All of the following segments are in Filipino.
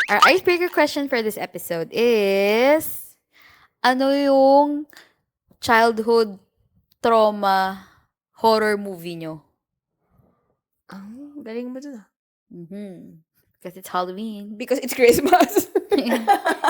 Our icebreaker question for this episode is, ano yung childhood trauma horror movie nyo? Galing mo dun Because it's Halloween. Because it's Christmas.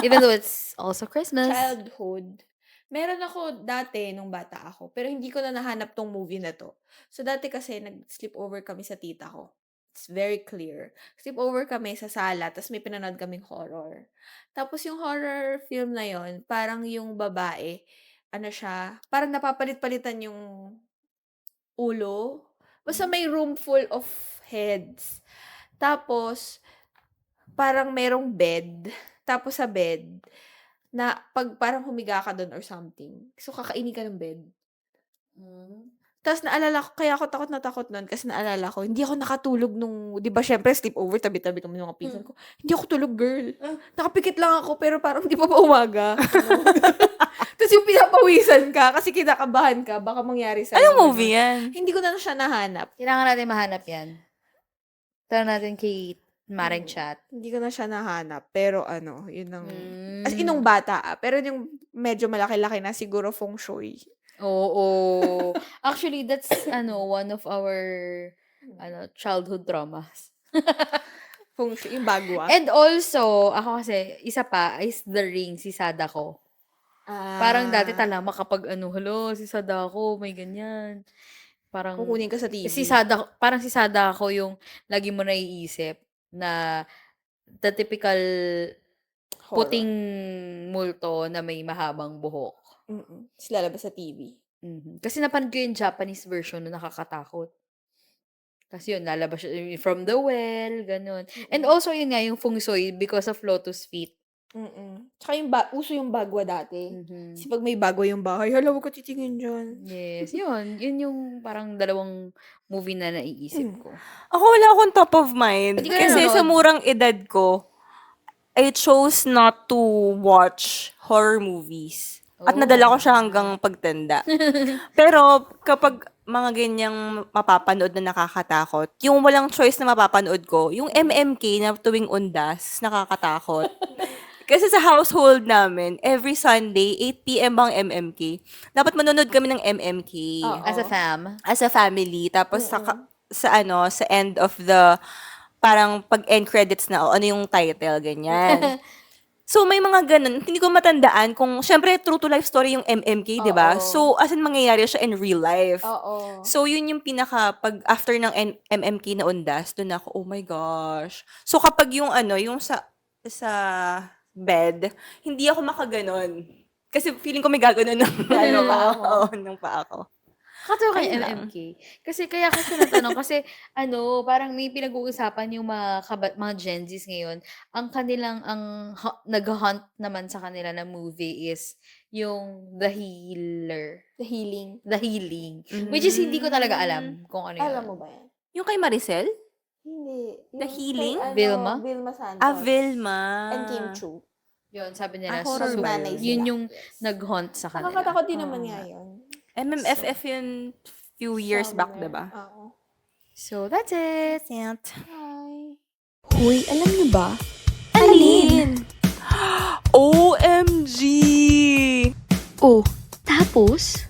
Even though it's also Christmas. Childhood. Meron ako dati nung bata ako, pero hindi ko na nahanap tong movie na to. So, dati kasi nag-sleepover kami sa tita ko. It's very clear. Sleepover kami sa sala, tapos may pinanood kaming horror. Tapos yung horror film na yon, parang yung babae, ano siya, parang napapalit-palitan yung ulo. Basta may room full of heads. Tapos, parang merong bed. Tapos sa bed, na pag parang humiga ka doon or something, so kakainin ka ng bed. Tapos naalala ko, kaya ako takot na takot nun kasi naalala ko, hindi ako nakatulog nung, di ba syempre sleepover, tabi-tabi kami ng mga pinsan ko. Hindi ako tulog, girl. Nakapikit lang ako, pero parang di pa umaga. Tapos yung pinapawisan ka, kasi kinakabahan ka, baka mangyari sa'yo. Anong movie yan? Hindi ko na siya nahanap. Kailangan natin mahanap yan. Tara natin kay Maring Chat. Hindi ko na siya nahanap. Pero ano, yun ang... As inong bata pero yung medyo malaki-laki na siguro feng shui. Oo. Actually, that's one of our childhood traumas. Feng shui, yung bagwa. And also, ako kasi, isa pa is The Ring, si Sadako. Parang dati talama kapag si Sadako, may ganyan. Parang kukunin ka sa TV. parang si Sadako yung lagi mo naiisip na the typical Horror. puting multo na may mahabang buhok. Tapos lalabas sa TV. Kasi napanood ko yung Japanese version na nakakatakot. Kasi yun, lalabas siya from the well, ganun. And also yun nga, yung feng shui because of Lotus Feet. Tsaka uso yung bagwa dati. Kasi pag may bagwa yung bahay, hala, huwag ka titingin dyan. Yes, yun. Yun yung parang dalawang movie na naiisip ko. Ako wala akong top of mind. Hindi ka Kasi nanonood? sa murang edad ko, I chose not to watch horror movies. At nadala ko siya hanggang pagtanda. Pero kapag mga ganyang mapapanood na nakakatakot, yung walang choice na mapapanood ko, yung MMK na tuwing undas, nakakatakot. Kasi sa household namin, every Sunday, 8 p.m. bang MMK. Dapat manonood kami ng MMK. As a fam. As a family. Tapos sa end of the, parang pag-end credits na, ano yung title, ganyan. So, may mga ganun. Hindi ko matandaan kung, syempre, true to life story yung MMK, di ba? So, as in, mangyayari siya in real life. So, yun yung pag after ng MMK na undas, doon ako, oh my gosh. So, kapag yung yung sa bed, hindi ako makaganon. Kasi feeling ko may gaganon ng ng paa ko. Katawa kay MMK. Kasi kaya kasi natanong, kasi parang may pinag-uusapan yung mga Gen Zs ngayon. Ang kanilang, nag-hunt naman sa kanila na movie is yung The Healer. The Healing. The Healing. Which is hindi ko talaga alam kung ano yun. Alam mo ba yan? Yung kay Maricel? Hindi. The Healing? Vilma? Vilma Santos. Vilma. And Kim Chu. Yun, sabi nila. horror ba yun? Yun yung nag-hunt sa kanila. Nakakatakot din naman nga yun. MMFF yun few years back, diba? Oo. So, that's it. Hi. Hoy, alam niyo ba? Alin? OMG! Oh, tapos?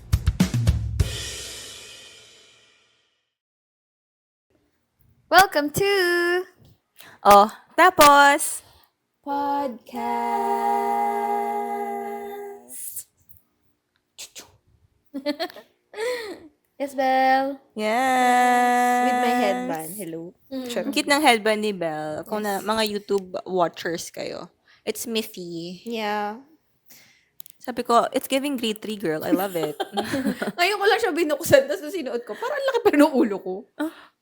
Welcome to Oh, tapos? Podcast. Yes, Belle. Yes! With my headband. Hello. Ang cute ng headband ni Belle. Kung na, mga YouTube watchers kayo. It's Miffy. Yeah. Sabi ko, it's giving grade 3, girl. I love it. Ngayon ko lang siya binuksan, tapos sinuot ko. Parang laki pa ng ulo ko.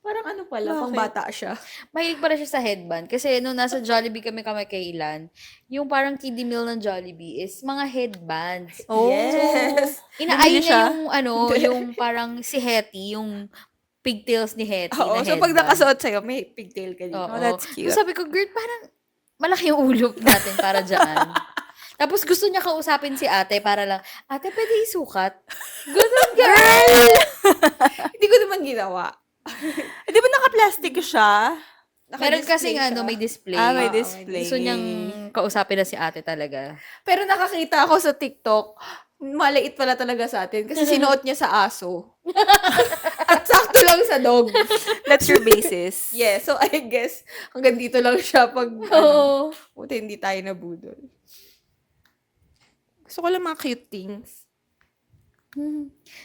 Parang ano pala, Bakit? pang bata siya. Mahilig pala siya sa headband. Kasi nung nasa Jollibee kami kailan, yung parang kiddie meal ng Jollibee is mga headbands. Oh. Yes. Inaay Bumili niya siya? yung parang si Hetty, yung pigtails ni Hetty Oo, na so pag headband. nakasuot sa'yo, may pigtail ka dito. Oo. Oh, that's cute. So sabi ko, girl, parang malaki yung ulo natin para dyan. Tapos gusto niya kausapin si ate para lang, ate, pwede isukat? Ganun, girl! Hindi ko naman ginawa. Di ba naka-plastic siya? Meron Naka-display kasing siya. may display. Ah, may Oo, may display. Gusto niyang kausapin na si ate talaga. Pero nakakita ako sa TikTok, maliit pala talaga sa atin kasi sinuot niya sa aso. At sakto lang sa dog. That's your basis. Yeah, so I guess hanggang dito lang siya pag Oo. buti hindi tayo nabudol. Gusto ko lang mga cute things.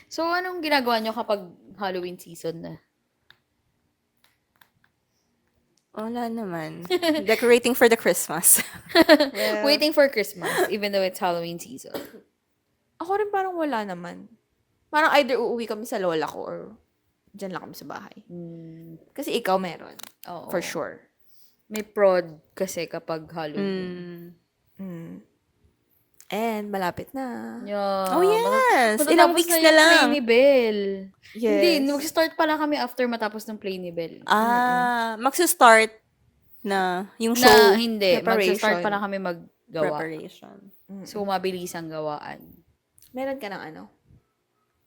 So, anong ginagawa niyo kapag Halloween season na? Wala naman. Decorating for the Christmas. Well, Waiting for Christmas, even though it's Halloween season. ako rin parang wala naman. Parang either uuwi kami sa lola ko or dyan lang kami sa bahay. Kasi ikaw meron. Oo. For sure. May prod kasi kapag Halloween. And malapit na. Yeah. Oh, yes. Matatapos Ilang weeks na yung lang. Play ni Bell. Yes. Hindi, mag-start pala kami after matapos ng Play ni Bell. Magsa-start na yung show Na hindi, preparation. mag-start pala kami maggawa. preparation. So, mabilis ang gawaan. Meron ka ng ano?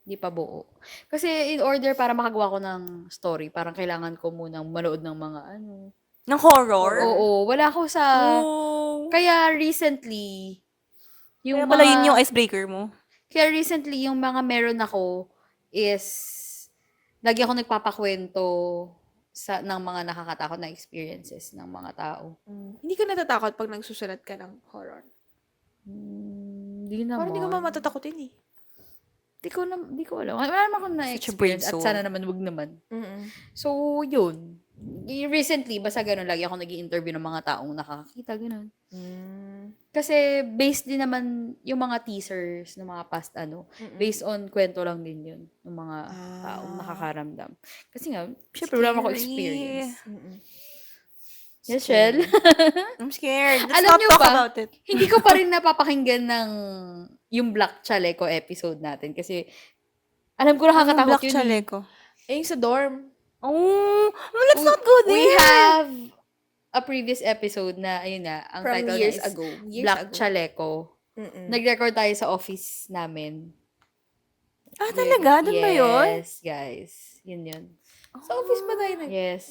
Di pa buo. Kasi in order para makagawa ko ng story, parang kailangan ko munang manood ng mga Ng horror? Oo, wala ako sa... Oh. Kaya recently, Kaya pala yun yung icebreaker mo. Kaya recently, yung mga meron ako is, lagi ako nagpapakwento ng mga nakakatakot na experiences ng mga tao. Hindi ka natatakot pag nagsusulat ka ng horror? Hindi naman. Parang hindi ka matatakotin eh. Di ko alam. Wala naman akong Such a brave na-experience at soul. sana naman wag naman. So, yun. Recently, basta ganun, lagi ako nag-i-interview ng mga taong nakakakita, ganun. Kasi based din naman yung mga teasers ng mga past based on kwento lang din yun ng mga taong nakakaramdam. Kasi nga, syempre wala naman ako experience. Yes, Shell? I'm scared. Let's Alam not niyo talk ba? about it. Hindi ko pa rin napapakinggan ng yung Black Chaleco episode natin kasi alam ko nakakatakot Black yun. eh. Chaleco. Eh, yung sa dorm. Oh, let's not go there. We have a previous episode na, ayun na, ang From title years niya is ago. Years Black ago. Chaleco. Nag-record tayo sa office namin. Talaga? Doon ba yun? Yes, guys. Yun. Sa office pa tayo Yes.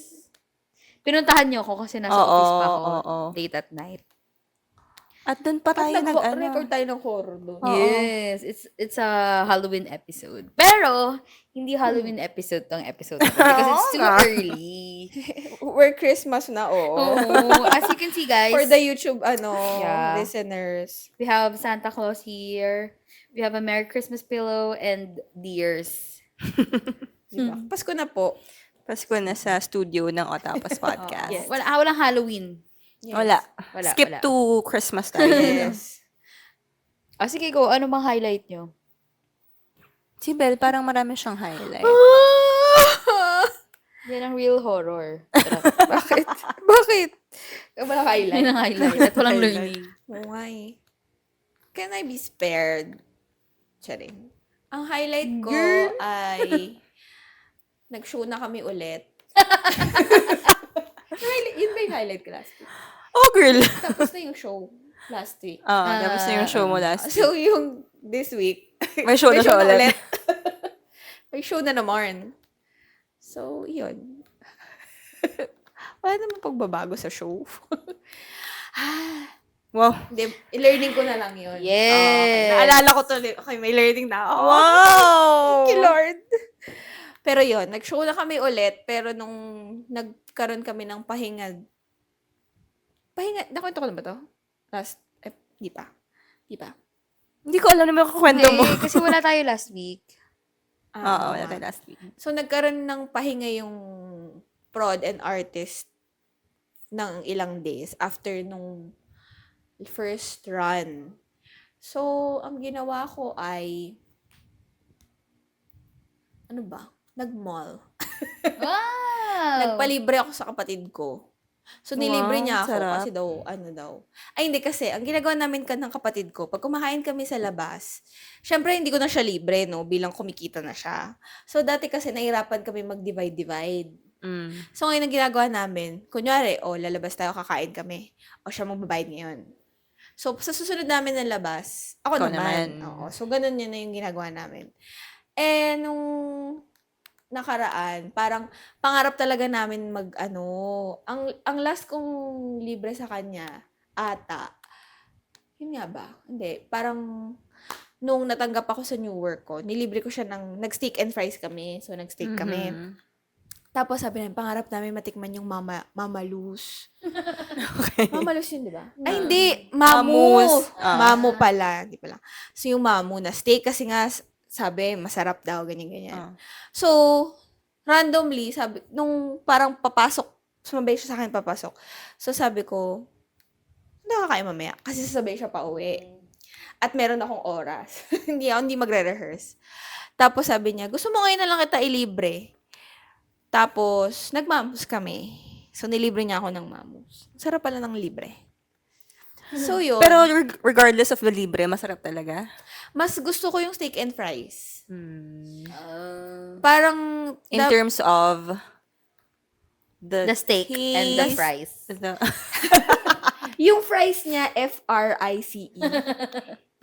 Pinuntahan niyo ako kasi nasa Oo, office pa ako oo. late at night. At doon pa tayo nag-record tayo ng horror doon. Oo. Yes, it's a Halloween episode. Pero hindi Halloween episode tong episode na to because it's too early. We're Christmas na, oo. Oh, as you can see, guys, For the YouTube, Yeah. listeners. we have Santa Claus here. We have a Merry Christmas pillow and deers. Diba? Pasko na po. Pasko na sa studio ng Otapos Podcast. Yes. Walang Halloween. Yes. Wala. Wala, Skip wala. to Christmas tayo. Yes. Sige, go. Ano bang highlight nyo? Si Belle, parang marami siyang highlight. Yan ang real horror. Bakit? Bakit? Walang highlight. Yan ang highlight. At walang Highlight. learning. Why? Can I be spared? Charing. Ang highlight ko Girl. ay nag-show na kami ulit. Yun ba yung highlight ko last week? Oh, girl. Tapos na yung show last week. Tapos na yung show mo last week. So, yung this week, May show na siya ulit. May show na naman. So, yun. Wala namang pagbabago sa show. Wow. Hindi, learning ko na lang yun. Yes. Naalala ko tuloy. Okay, may learning na ako. Wow! Thank you, Lord. Pero yun, nag-show na kami ulit, pero nung nagkaroon kami ng pahinga, nakwento ko na ba to? Di pa. Hindi ko alam naman yung kwento mo. Hindi, kasi wala tayo last week. Oo, wala tayo last week. So, nagkaroon ng pahinga yung prod and artist ng ilang days after nung first run. So, ang ginawa ko ay ano ba? Nag-mall. Wow! Nagpalibre ako sa kapatid ko. So, nilibre Wow, niya ako sarap. kasi daw, Ay, hindi kasi, ang ginagawa namin ng kapatid ko, pag kumakain kami sa labas, syempre, hindi ko na siya libre, no? Bilang kumikita na siya. So, dati kasi, nahirapan kami mag-divide. So, ngayon ang ginagawa namin, kunyari, lalabas tayo, kakain kami. O siya magbabayad ngayon. So, sa susunod namin ng labas, ako Ikaw naman. naman. Oo. So, ganun yun na yung ginagawa namin. Eh, nung nakaraan, parang pangarap talaga namin mag-ano, ang last kong libre sa kanya, ata, yun nga ba? Hindi, parang nung natanggap ako sa new work ko, nilibre ko siya nag-steak and fries kami. So, nag-steak kami. Mhm. Tapos sabi namin, pangarap namin matikman yung Mama Luz. Okay. Mama Luz yun, di ba? Ay, No. hindi. Mamus. Mamu pala. Hindi pala. So, yung mamu na steak kasi nga, sabi, masarap daw, ganyan-ganyan. Ah. So, randomly, sabi, nung parang papasok, sumabay siya sa akin papasok. So, sabi ko, hindi ako kakain mamaya. Kasi sasabay siya pa uwi. At meron akong oras. hindi magre-rehearse. Tapos sabi niya, gusto mo ngayon na lang kita ilibre. Tapos, nagmamos kami. So, nilibre niya ako ng mamos. Sarap pala ng libre. So, yun. Pero regardless of the libre, masarap talaga. Mas gusto ko yung steak and fries. Hmm. Parang, In terms of The steak and the taste, fries. yung fries niya, FRICE.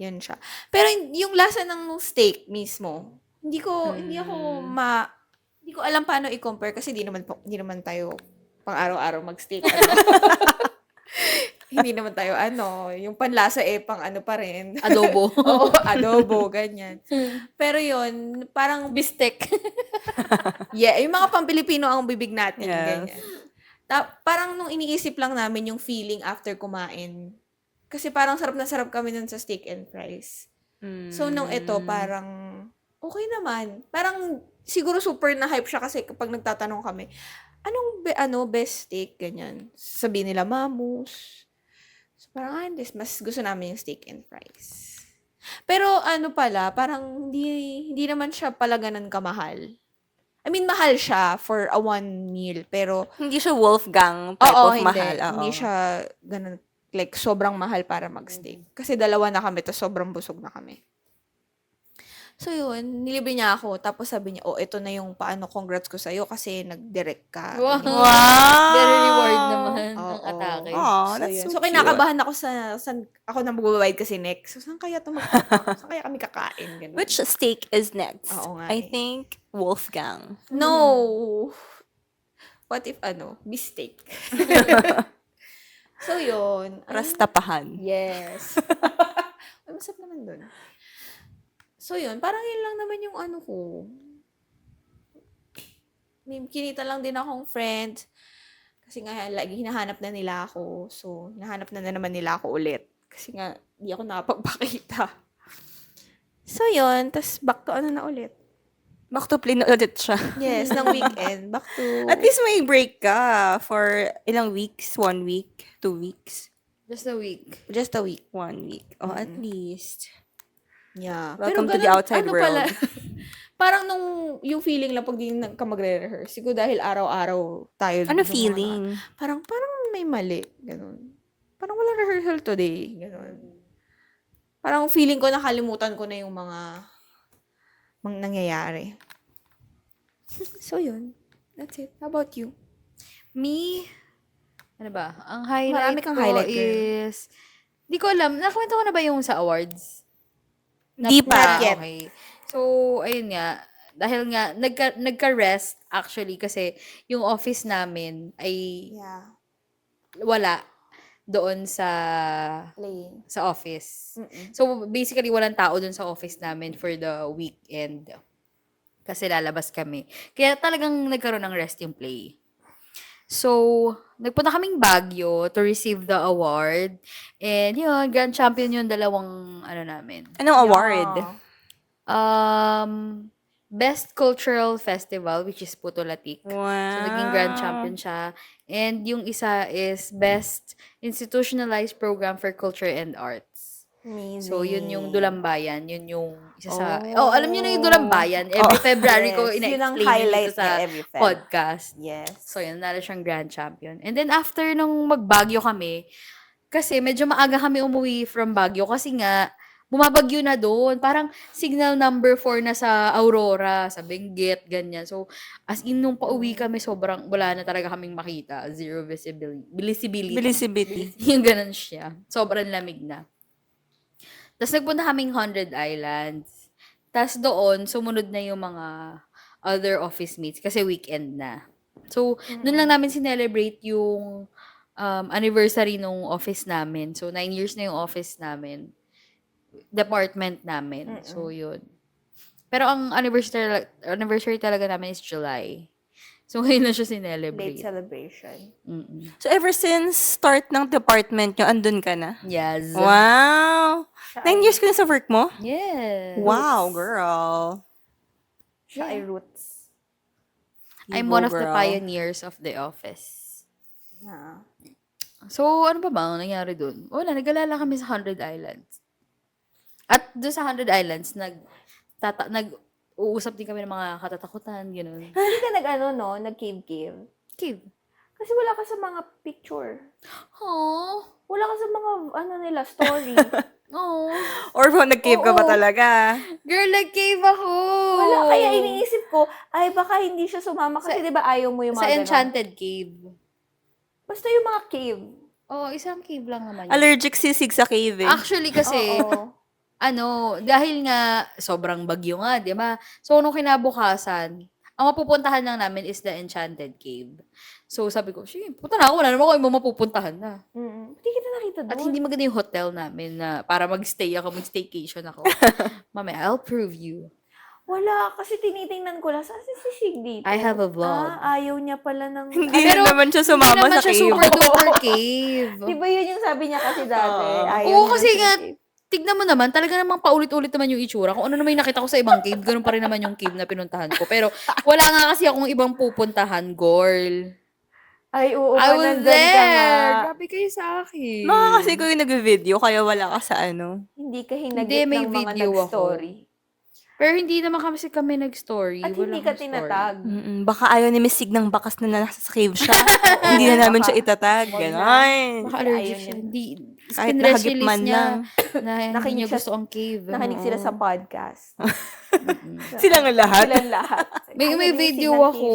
Yun siya. Pero yung lasa ng steak mismo, hindi ko alam paano i-compare kasi hindi naman tayo pang araw-araw mag-steak. Hindi naman tayo yung panlasa pang pa rin. Adobo. Oo, adobo, ganyan. Pero yun, parang Bistek. yung mga pang-Pilipino ang bibig natin, Yes. ganyan. Parang nung iniisip lang namin yung feeling after kumain. Kasi parang sarap na sarap kami nun sa steak and fries. So, nung ito, parang okay naman. Parang siguro super na hype siya kasi kapag nagtatanong kami, anong best steak, ganyan. Sabihin nila, Mamus. So, parang, mas gusto namin yung steak and fries. Pero, pala, parang hindi naman siya pala ganun kamahal. I mean, mahal siya for a one meal, pero, hindi siya Wolfgang type of mahal. Oo. Hindi siya ganun, like, sobrang mahal para mag-steak. Kasi dalawa na kami, to sobrang busog na kami. So, yun, nilibre niya ako. Tapos sabi niya, ito na yung congrats ko sa'yo kasi nag-direct ka. Wow. Ganyan. Wow! Very reward naman ng Oo. atake. Oh, So, that's yun. so So, kinakabahan ako saan ako na magbabayad kasi next. So, saan kaya saan kaya kami kakain? Ganun. Which steak is next? Oo nga I think Wolfgang. No! What if, beefsteak? So, yun. Rastapahan. Yes. Ay, masarap naman dun. So, yun. Parang yun lang naman yung ko. May kinita lang din akong friend. Kasi nga, lagi hinahanap na nila ako. So, hinahanap na naman nila ako ulit. Kasi nga, di ako nakapagpakita. So, yun. Tapos, back to na ulit. Back to play na ulit siya. Yes, ng weekend. Back to... At least may break ka for ilang weeks? 1 week? 2 weeks? Just a week. Just a week. 1 week. Oh, at least. Yeah. Welcome to the outside world. Parang yung feeling lang pag di ka magre-rehearse. Siguro dahil araw-araw tayo. Ano feeling? Parang may mali. Ganun. Parang walang rehearsal today. Ganun. Parang feeling ko nakalimutan ko na yung mga nangyayari. So, yun. That's it. How about you? Me, ano ba? Ang highlight Marami kang ko highlight, girl. is, di ko alam, nakwento ko na ba yung sa awards? Di pa. Not yet. Okay. So, ayun nga, dahil nga, nagka-rest actually kasi yung office namin ay Yeah. wala doon sa Playing. office. Mm-mm. So, basically, walang tao dun sa office namin for the weekend. Kasi lalabas kami. Kaya talagang nagkaroon ng rest yung play. So, nagpunta kaming Baguio to receive the award. And yun, grand champion yung dalawang namin. Anong award? Best Cultural Festival, which is Putulatik. Wow. So, naging grand champion siya. And yung isa is Best Institutionalized Program for Culture and Arts. Amazing. So, yun yung Dulambayan. Yun yung isa sa... Oh. alam niyo na yung Dulambayan. Every February ko Yes, yun ang ina-explain highlight dito sa niya every Feb. podcast. Yes. So, yun, nala siyang grand champion. And then, after nung mag-Baguio kami, kasi medyo maaga kami umuwi from Baguio kasi nga, bumabagyo na doon. Parang signal number 4 na sa Aurora, sa Benguet, ganyan. So, as in, nung pauwi kami, sobrang, wala na talaga kaming makita. Zero visibility. Visibility. Yung ganun siya. Sobrang lamig na. Tapos nagpunta kaming 100 Islands. Tapos doon, sumunod na yung mga other office mates kasi weekend na. So, dun lang namin sinelebrate yung anniversary nung office namin. So, 9 years na yung office namin. Department namin. So, yun. Pero ang anniversary talaga namin is July. So, ngayon na siya Late sinelebrate. celebration. Mm-mm. So, ever since start ng department nyo, andun ka na? Yes. Wow! 9 years ka na sa work mo? Yes. Wow, girl. Siya ay roots. You I'm go, one of the girl. pioneers of the office. Yeah. So, ano pa ba ang nangyari dun? Wala, nag-alala kami sa 100 Islands. At doon sa 100 Islands, nag-uusap din kami ng mga katatakutan, gano'n. Hindi ka nag-cave-cave. Cave. Kasi wala ka sa mga picture. Aww. Wala ka sa mga, story. Aww. Or kung nag-cave ka ba Oo. talaga? Girl, nag-cave ako! Wala, kaya iniisip ko, ay baka hindi siya sumama kasi di ba ayaw mo yung Sa mga ganon. Enchanted Cave. Basta yung mga cave. Oh, isang cave lang naman yun. Allergic sisig sa cave eh. Actually, kasi, Oo. dahil nga, sobrang bagyo nga, di ba? So, nung kinabukasan, ang mapupuntahan lang namin is the Enchanted Cave. So, sabi ko, sige, punta na ako. Wala naman ako yung mapupuntahan na. Hindi kita nakita doon. At hindi maganda yung hotel namin na para mag-staycation ako. Mamaya, I'll prove you. Wala, kasi tinitingnan ko lang, saan si Sig dito? I have a vlog. Ayaw niya pala ng... Hindi Pero, rin naman siya Hindi sumama naman sa siya cave. super duper cave. Di ba yun yung sabi niya kasi dati? Oo. Ayaw Oo, niya kasi ng nga, cave. tignan mo naman, talaga namang paulit-ulit naman yung itsura. Kung ano naman yung nakita ko sa ibang cave, ganun pa rin naman yung cave na pinuntahan ko. Pero, wala nga kasi akong ibang pupuntahan, girl. Ay, oo, I was nandun ka nga. there! Grabe kayo sa akin. Mga kasi ko yung nag-video, kaya wala ka sa ano. Hindi ka Hindi, hinagip may ng mga video ako. nag-story. Pero hindi naman kami nag-story. At Wala hindi ka akong story. tinatag. Baka ayaw ni Miss Sig ng bakas na nasa cave siya. Hindi na namin siya itatag. Wag na. Ganon. Baka Kasi allergic ayaw siya. niya. Hindi. Kahit Pinress nahagip release man niya lang. na hindi Nakinig niya siya- gusto ang cave. Nakinig sila sa podcast. Silang lahat. Silang lahat. May Ay, video silang ako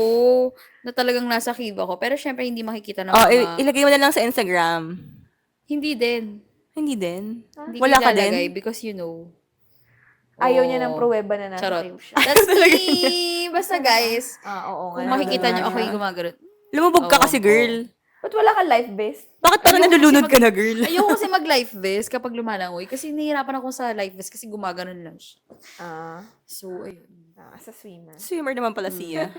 na talagang nasa cave ako. Pero syempre hindi makikita ng Oh, mga... ilagay mo na lang sa Instagram. Hindi din. Hindi din. Hindi Wala ko ka ilalagay din? because you know. Ayaw niya ng Oo. pruweba na nasa Charot. cave siya. That's me! Basta guys, Oo kung nga. makikita niyo ako yung gumagano'n. Lumubog ka Oo, kasi, girl. Ba't wala kang life vest? Bakit parang Ayoko kasi nalulunod ka na, girl? Ayoko kasi mag-life vest kapag lumalangoy kasi nahihirapan ako sa life vest kasi gumaganon lang siya. So, ayun. Sa swimmer. Swimmer naman pala siya.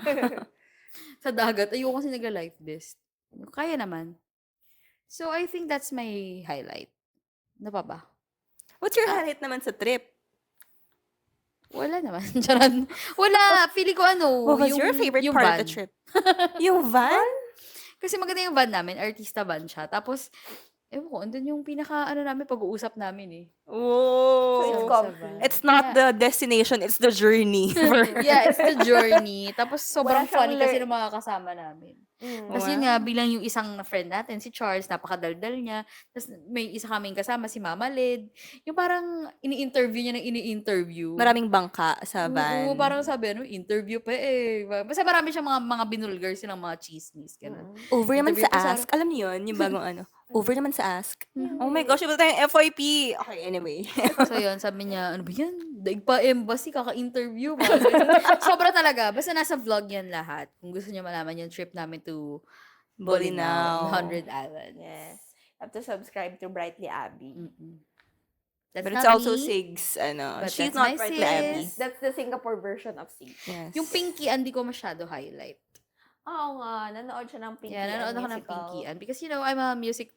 Sa dagat, ayoko kasi nagla-life vest. Kaya naman. So, I think that's my highlight. Ano pa ba? What's your highlight naman sa trip? Wala naman. Charan. Wala. Feeling ko What was your favorite yung part of the van. trip? Yung van? Kasi maganda yung van namin. Artista van siya. Tapos, ewan ko, andun yung namin, pag-uusap namin eh. Oh. So, it's Sa comfy. van. It's not the destination, it's the journey. Yeah, it's the journey. Tapos, sobrang Wala siyang funny kasi ng mga kasama namin. Tapos yun nga, bilang yung isang friend natin, si Charles, napakadaldal niya. Tapos may isa kaming kasama, si Mama Lid. Yung parang ini-interview niya ng ini-interview. Maraming bangka sa van. Oo, parang sabi, interview pa eh. Basta marami siyang mga binulgar silang mga chismis. Ganun. Over naman Interview sa pa sa- Ask. Alam niyo yun? Yung bagong ano. Over naman sa Ask. Oh my gosh, iba tayong FYP. Okay, anyway. So yun, sabi niya, ano ba yan? Daig pa embassy, kaka-interview. Sobra talaga. Basta nasa vlog yan lahat. Kung gusto niyo malaman yung trip namin to Bolinao. 100 Islands. Yes. Have to subscribe to Brightly Abby. That's But it's not also me. Sig's, ano. But She's that's not my right sis. Abby. That's the Singapore version of Sig. Yes. Yung Pinky, hindi ko masyado highlight. Oo nga, nanood siya ng Pinky Yeah, nanood ako ng musical. Pinky. Because, I'm a music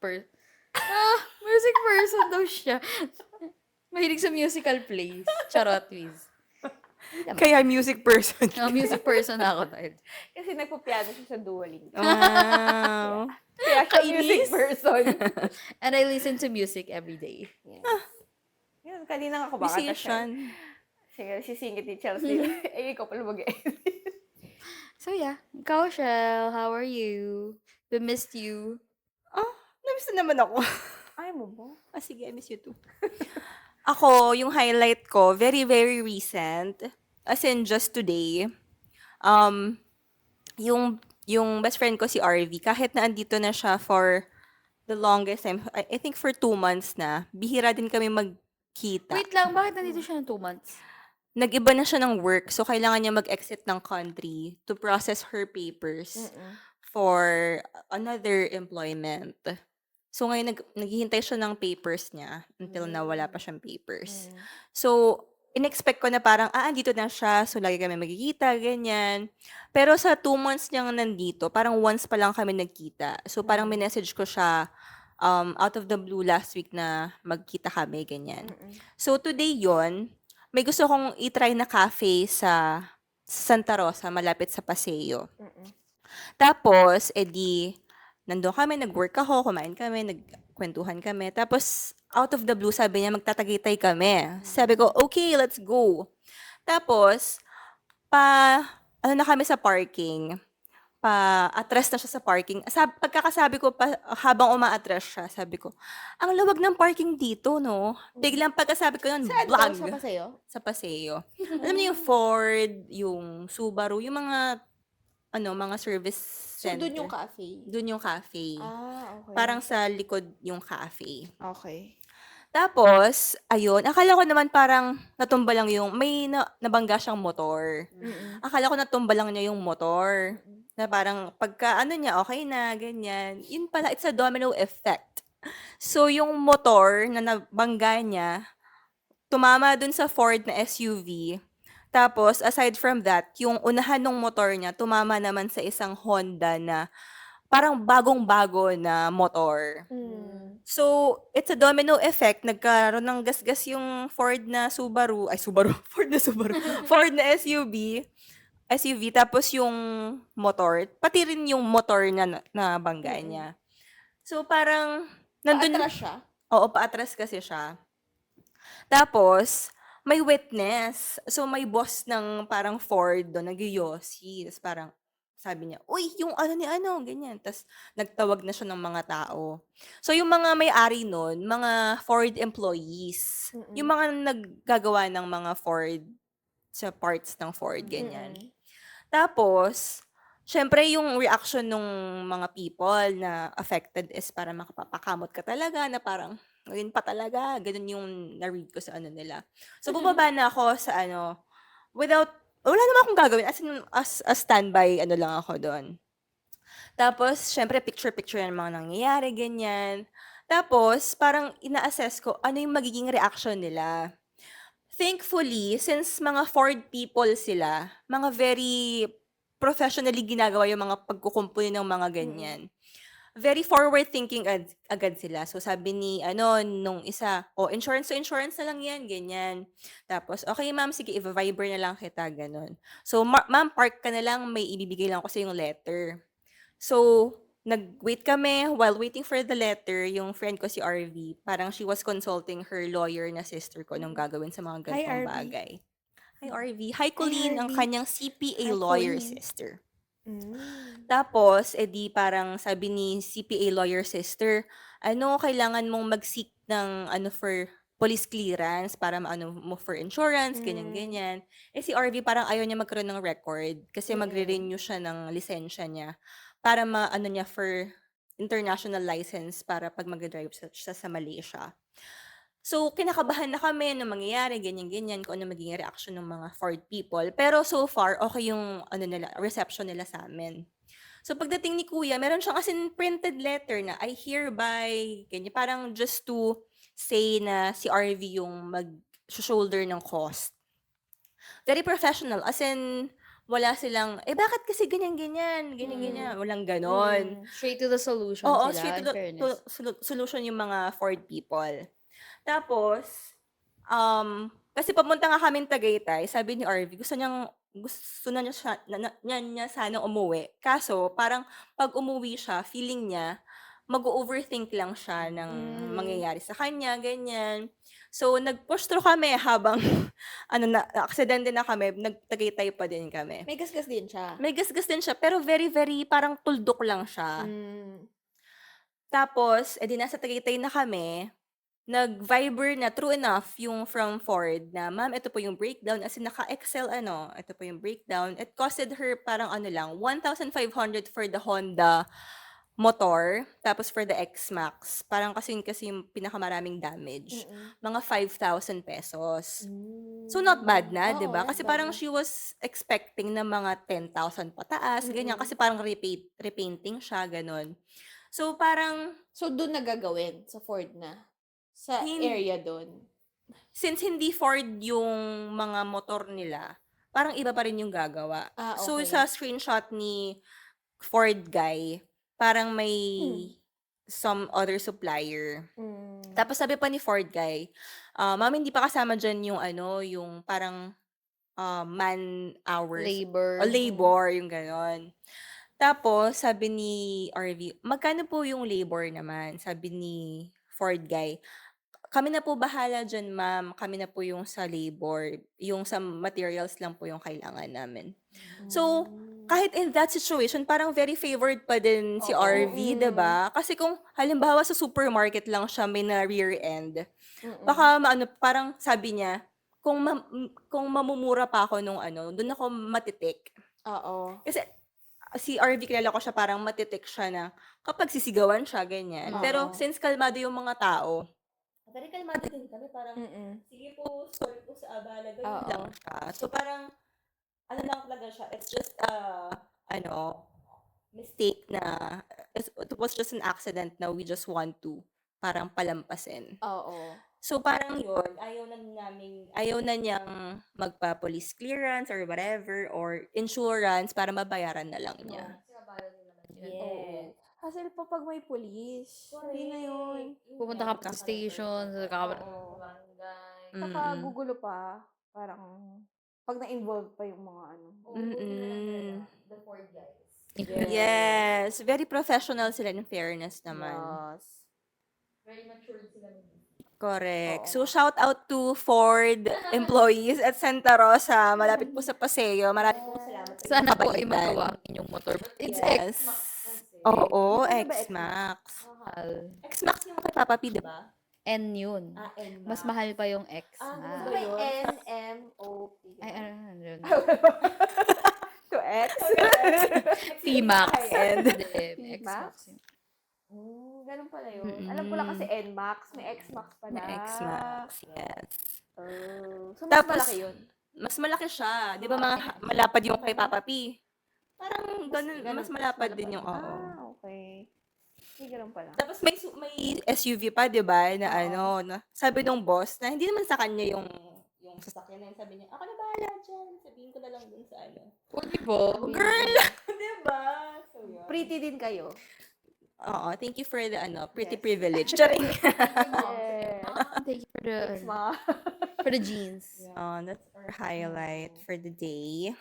music person daw siya. Mahilig sa musical plays. Charot, Wiz. Kaya music person. Music person ako dahil. Kasi nagpo-piano siya sa Duolingo. Wow. Kaya siya music Kainis. person. And I listen to music every day. Yes. Yun, kanina nga kumakanta siya. Musician. Sige, sisingit ni Chelsea. Eh, ikaw pala mag-edit. So yeah, ikaw, Shell, how are you? We missed you. Oh, namiss na naman ako. Ay mo ba? Ah, sige, I miss you too. Ako, yung highlight ko, very, very recent. As in, just today. Yung best friend ko si RV, kahit na andito na siya for the longest time, I think for 2 months na, bihira din kami magkita. Wait lang, bakit nandito siya ng 2 months? nag-iba na siya ng work. So, kailangan niya mag-exit ng country to process her papers Mm. for another employment. So, ngayon naghihintay siya ng papers niya until na wala pa siyang papers. Mm. So, in-expect ko na parang, andito na siya. So, lagi kami magkikita, ganyan. Pero sa 2 months niyang nandito, parang once pa lang kami nagkita. So, parang minessage ko siya out of the blue last week na magkita kami, ganyan. So, today yon may gusto kong i-try na cafe sa Santa Rosa, malapit sa Paseo. Tapos, edi, nandun kami, nag-work ako, kumain kami, nagkwentuhan kami. Tapos, out of the blue, sabi niya, magtatagitay kami. Sabi ko, okay, let's go. Tapos, ano na kami sa parking, atras na siya sa parking. Pagkakasabi ko pa, habang umaatras siya, sabi ko, ang luwag ng parking dito, no? Biglang pagkasabi ko nun, Saan to? vlog. Sa Paseo? Sa Paseo. Alam niyo yung Ford, yung Subaru, yung mga, mga service So, center. dun yung cafe? Doon yung cafe. Okay. Parang sa likod yung cafe. Okay. Tapos, ayun, akala ko naman parang natumba lang may nabangga siyang motor. Akala ko natumba lang niya yung motor. Na parang pagka niya, okay na, ganyan. Yun pala, it's a domino effect. So, yung motor na nabangga niya, tumama dun sa Ford na SUV. Tapos, aside from that, yung unahan ng motor niya, tumama naman sa isang Honda na parang bagong-bago na motor. So, it's a domino effect. Nagkaroon ng gasgas yung Ford na Subaru. Ford na Subaru. Ford na SUV. Tapos yung motor. Pati rin yung motor na bangga niya. So, parang, Paatras siya? Oo, paatras kasi siya. Tapos, may witness. So, may boss ng parang Ford doon, nag-yosi. Tapos parang, sabi niya, uy, yung ganyan. Tapos, nagtawag na siya ng mga tao. So, yung mga may-ari nun, mga Ford employees. Yung mga naggagawa ng mga Ford, sa parts ng Ford, ganyan. Tapos, syempre, yung reaction ng mga people na affected is para makapapakamot ka talaga, na parang, ngayon pa talaga, ganun yung na-read ko sa nila. So, bumaba na ako sa wala naman akong gagawin, as a standby, lang ako doon. Tapos, syempre, picture-picture yung mga nangyayari, ganyan. Tapos, parang ina-assess ko, ano yung magiging reaction nila. Thankfully, since mga Ford people sila, mga very professionally ginagawa yung mga pagkukumpuni ng mga ganyan. Very forward-thinking agad sila. So, sabi ni, nung isa, insurance to insurance na lang yan, ganyan. Tapos, okay ma'am, sige, i-viber na lang kita, ganun. So, ma'am, park ka na lang, may ibibigay lang ako sa yung letter. So, nag-wait kami. While waiting for the letter, yung friend ko si RV, parang she was consulting her lawyer na sister ko nung gagawin sa mga Hi, ganitong RV. bagay. Hi, RV. Hi, Colleen, ang RV. kanyang CPA Hi, lawyer Colleen. sister. Tapos, edi parang sabi ni CPA lawyer sister, kailangan mong mag-seek ng for police clearance para maano mo for insurance, ganyan-ganyan. Si RV parang ayaw niya magkaroon ng record kasi magre-renew siya ng lisensya niya para maano niya for international license para pag mag-drive siya sa Malaysia. So, kinakabahan na kami na mangyayari, ganyan-ganyan, kung ano magiging reaction ng mga Ford people. Pero so far, okay yung reception nila sa amin. So, pagdating ni Kuya, meron siyang as in printed letter na I hereby, ganyan, parang just to say na si RV yung mag-shoulder ng cost. Very professional, as in, wala silang, bakit kasi ganyan-ganyan, ganyan-ganyan, walang ganon. Straight to the solution Oo, sila, straight in to fairness. solution yung mga Ford people. Tapos, kasi papunta nga kaming Tagaytay, sabi ni RV, gusto na niya sana umuwi. Kaso, parang pag umuwi siya, feeling niya, mag-overthink lang siya ng mangyayari sa kanya, ganyan. So, nag-push through kami habang, na-aksidente na kami, nag-Tagaytay pa din kami. May gasgas din siya. May gasgas din siya, pero very, very, parang tuldok lang siya. Tapos, edi nasa Tagaytay na kami, nag-Viber na, true enough, yung from Ford na, ma'am, ito po yung breakdown. As in, naka-Excel, ito po yung breakdown. It costed her parang 1,500 for the Honda motor. Tapos for the X-Max, parang kasi yung pinakamaraming damage. Mga 5,000 pesos. So, not bad na, Oo, 'di ba? not Kasi bad parang na. she was expecting na mga 10,000 pataas, ganyan. Kasi parang repainting siya, gano'n. So, parang So, dun na gagawin sa Ford na? Sa hin area dun? since hindi Ford yung mga motor nila, parang iba pa rin yung gagawa. Ah, So, okay. sa screenshot ni Ford guy, parang may some other supplier. Mm. Tapos sabi pa ni Ford guy, "Ma'am, hindi pa kasama diyan yung ano, yung parang, man hours o Labor. labor," yung gano'n. Tapos sabi ni RV, "Magkano po yung labor naman?" Sabi ni Ford guy, "Kami na po bahala diyan, ma'am. Kami na po yung sa labor. Yung sa materials lang po yung kailangan namin." So, kahit in that situation, parang very favored pa din si Oo. RV, 'di ba? Kasi kung halimbawa sa supermarket lang siya may na rear end, Mm. baka maano, parang sabi niya, kung mamumura pa ako nung ano, dun ako matitik. Oo. Kasi si RV kilala ko siya, parang matitik siya na kapag sisigawan siya, ganyan. Pero Oo. since kalmado yung mga tao, very kalmado din kami, parang, Mm. sige po, sorry po sa abala, ganun Oo. lang siya. So parang, ano lang talaga siya, it's just ano, mistake na, it was just an accident na we just want to parang palampasin. Oo. So parang yun, ayaw na niyang magpa-police clearance or whatever, or insurance para mabayaran na lang niya. Oo. Hassle pa pag may police. Hindi na yun. Pupunta ka pa sa station, sa Oo. barangay. Saka Mm. gugulo pa. Parang, pag na-involve pa yung mga ano. Mm. The Ford guys. Yes, very professional sila, in fairness naman. Yes. Very matured sila. Correct. Oo So, nga. shout out to Ford employees at Santa Rosa. Malapit po sa Paseo. Maraming po salamat sa Sana po ay kabaitan. magawa ang inyong motor. But it's Yes. X-Max. Oo, Magkano ba X-Max. Mahal. X-Max yung kay Papa P, di ba? N yun. N-Max. Mas mahal pa yung X. Ah, So, ba may yun? NMOP. Ay, ano yun? To X? T-Max. High-end. Hindi, T-Max? X-Max yun. Ganun pala yun. Alam ko lang kasi NMAX. May X-Max pala. May X-Max, yes. Oh. So, mas Tapos, malaki yun. mas malaki siya. Di ba malapad yung kay Papa P? Parang ganun, mas malapad din yung, oo. Okay. Hindi ganun pala. Tapos may SUV pa, 'di ba, na Oo. ano, na sabi nung boss na hindi naman sa kanya yung sasakyan na yun, sabi niya, "Ako na bahala diyan, sabihin ko na lang dun sa ano." O, di ba? Girl, 'di ba? So, yun. Pretty din kayo. Oo, thank you for the pretty Yes. privilege. Charing. Yeah. Thank you Thanks, ma. for the jeans. That's our highlight for the day.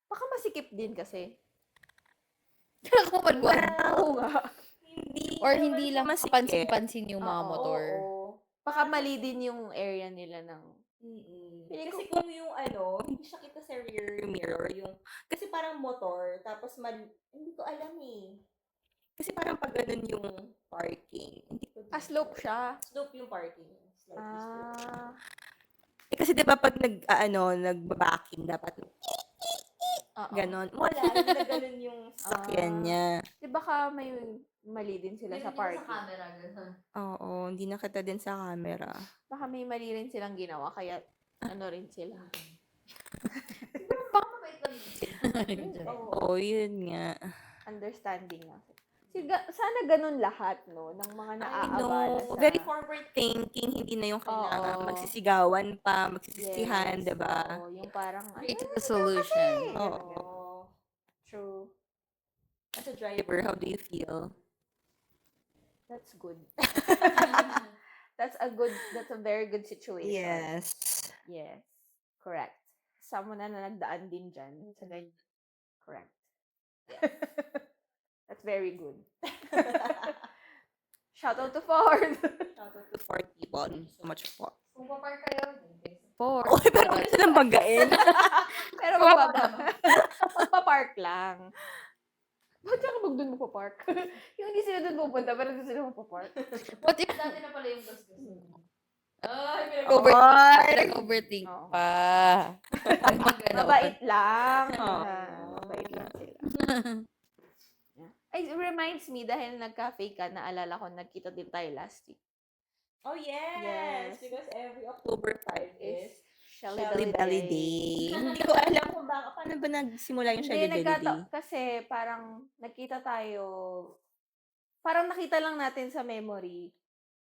Baka masikip din kasi. Kinakumadwad. Oo nga. Or hindi lang masikip. kapansin-pansin yung mga Oo. motor. Oo. Baka mali din yung area nila ng... Kasi kung yung ano, hindi siya kita sa rear mirror, yung, kasi parang motor, tapos hindi ko alam eh. Kasi parang pag ganun yung parking, hindi ko slope siya. Slope yung parking. Slightly slope. Ah. Kasi 'di ba pag nagbabacking dapat Oo. ganon. Wala, hindi na ganun yung sasakyan niya. Di baka may mali din sila sa parking. camera, gano'n. Oo, hindi nakita din sa camera. Baka may mali rin silang ginawa, kaya ano rin sila. Baka mabait lang yun. Oo, yun nga. Understanding lang. Sana ganun lahat, no? Ng mga I naaabala know. sa... Very forward thinking, hindi na yung kailangan Oo. magsisigawan pa, magsisisihan, Yes, 'di ba? oo. Yung parang... Create a solution. Oo. True. As a driver, how do you feel? That's good. That's a very good situation. Yes. Yes. Correct. Someone na nagdaan din dyan sa ganyan. Correct. That's very good. Shout out to Ford. Shout out to Ford people. Thank you so much po. Kung papark kayo, Ford. Uy, pero wala silang banggain. Pero magpapark lang. Ba't ka doon magpapark? Yung hindi sila doon pupunta, pero doon sila magpapark. What if dati na pala yung gusto mo? Ay, pinag-overthink Oo. pa. Mabait lang. Oo. Mabait lang sila. Ay, it reminds me, dahil nagka-fake ka, naalala ko, nagkita din tayo last week. Oh, yes. Yes. Because every October 5 is Shelly Shelly Belly Belly Day. Day. Hindi ko alam kung paano ba nagsimula yung Hindi, Shelly Belly Day. kasi parang nakita tayo, parang nakita lang natin sa memory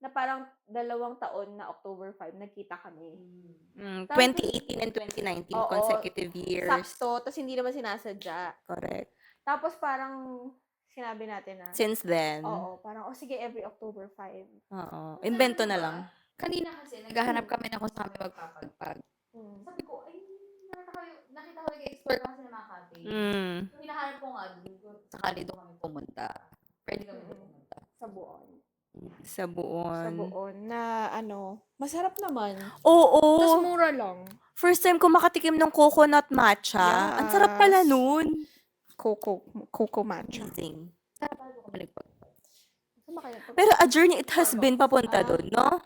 na parang 2 taon na October 5, nagkita kami. Tapos, 2018 and 2019 oo, consecutive years. sakto, tapos hindi naman sinasadya. Correct. Tapos parang sinabi natin na, Since then. oo, parang, sige, every October 5. Oo. Invento na lang. Kanina kasi, naghahanap kami na kung saan kami magpapagpag. Mm. Sabi ko, ay, nakita ko nag-explore kasi ng mga cafe. Mm. So, hinahanap ko nga, sakali doon kami pumunta. Pwede kami doon pumunta. Sa buon. Sa Sa buon. buon na masarap naman. Oo. Tapos mura lang. First time ko makatikim ng coconut matcha. Ang sarap pala Yes. nun. Coco matcha. Amazing. Paano ko kami nagpagpag? Saan ba kayo? Pero a journey it has been papunta doon, no?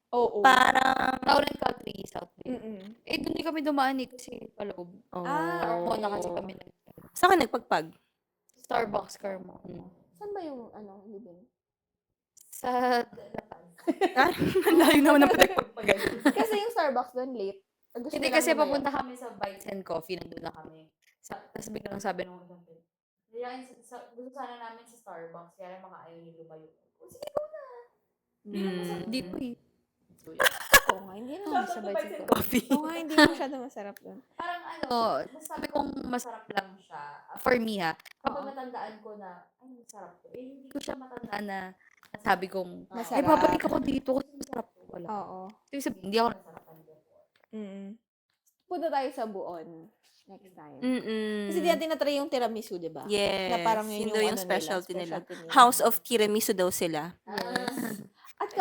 Oo. Parang, Naulan Country, South Bay. Mm-mm. Doon din kami dumaan kasi paloob. Carmona kasi kami saan ka nagpagpag? Starbucks Carmona. Saan ba yung living? Sa Ang layo naman ng pinagpagpagan. Kasi yung Starbucks doon late. Gusto Hindi nilang kasi lumayo. papunta kami sa Bites and Coffee, nandun na kami. Tapos biglang sabi nung kapatid, gusto sana namin sa Starbucks, kaya lang makaayaw niyo lumayo. Sige, go na. Hindi na masarap dito eh. Oo nga, hindi naman sa Bites and Coffee. Oo nga, hindi masyado masarap doon. Parang sabi kong masarap lang siya. For me ha, kapag Oo. matandaan ko na, ay masarap to. Hindi ko siya matandaan na sabi kong, ay Masarap. babalik ako dito kasi masarap to. Wala. Oo. Ibig sabihin, hindi ako nasarapan before. Punta tayo sa buon next time. Mm-mm. Kasi di natin na-try yung tiramisu, di ba? Yes. Na parang yun yung specialty nila. nila. House of Tiramisu daw sila. Yes. At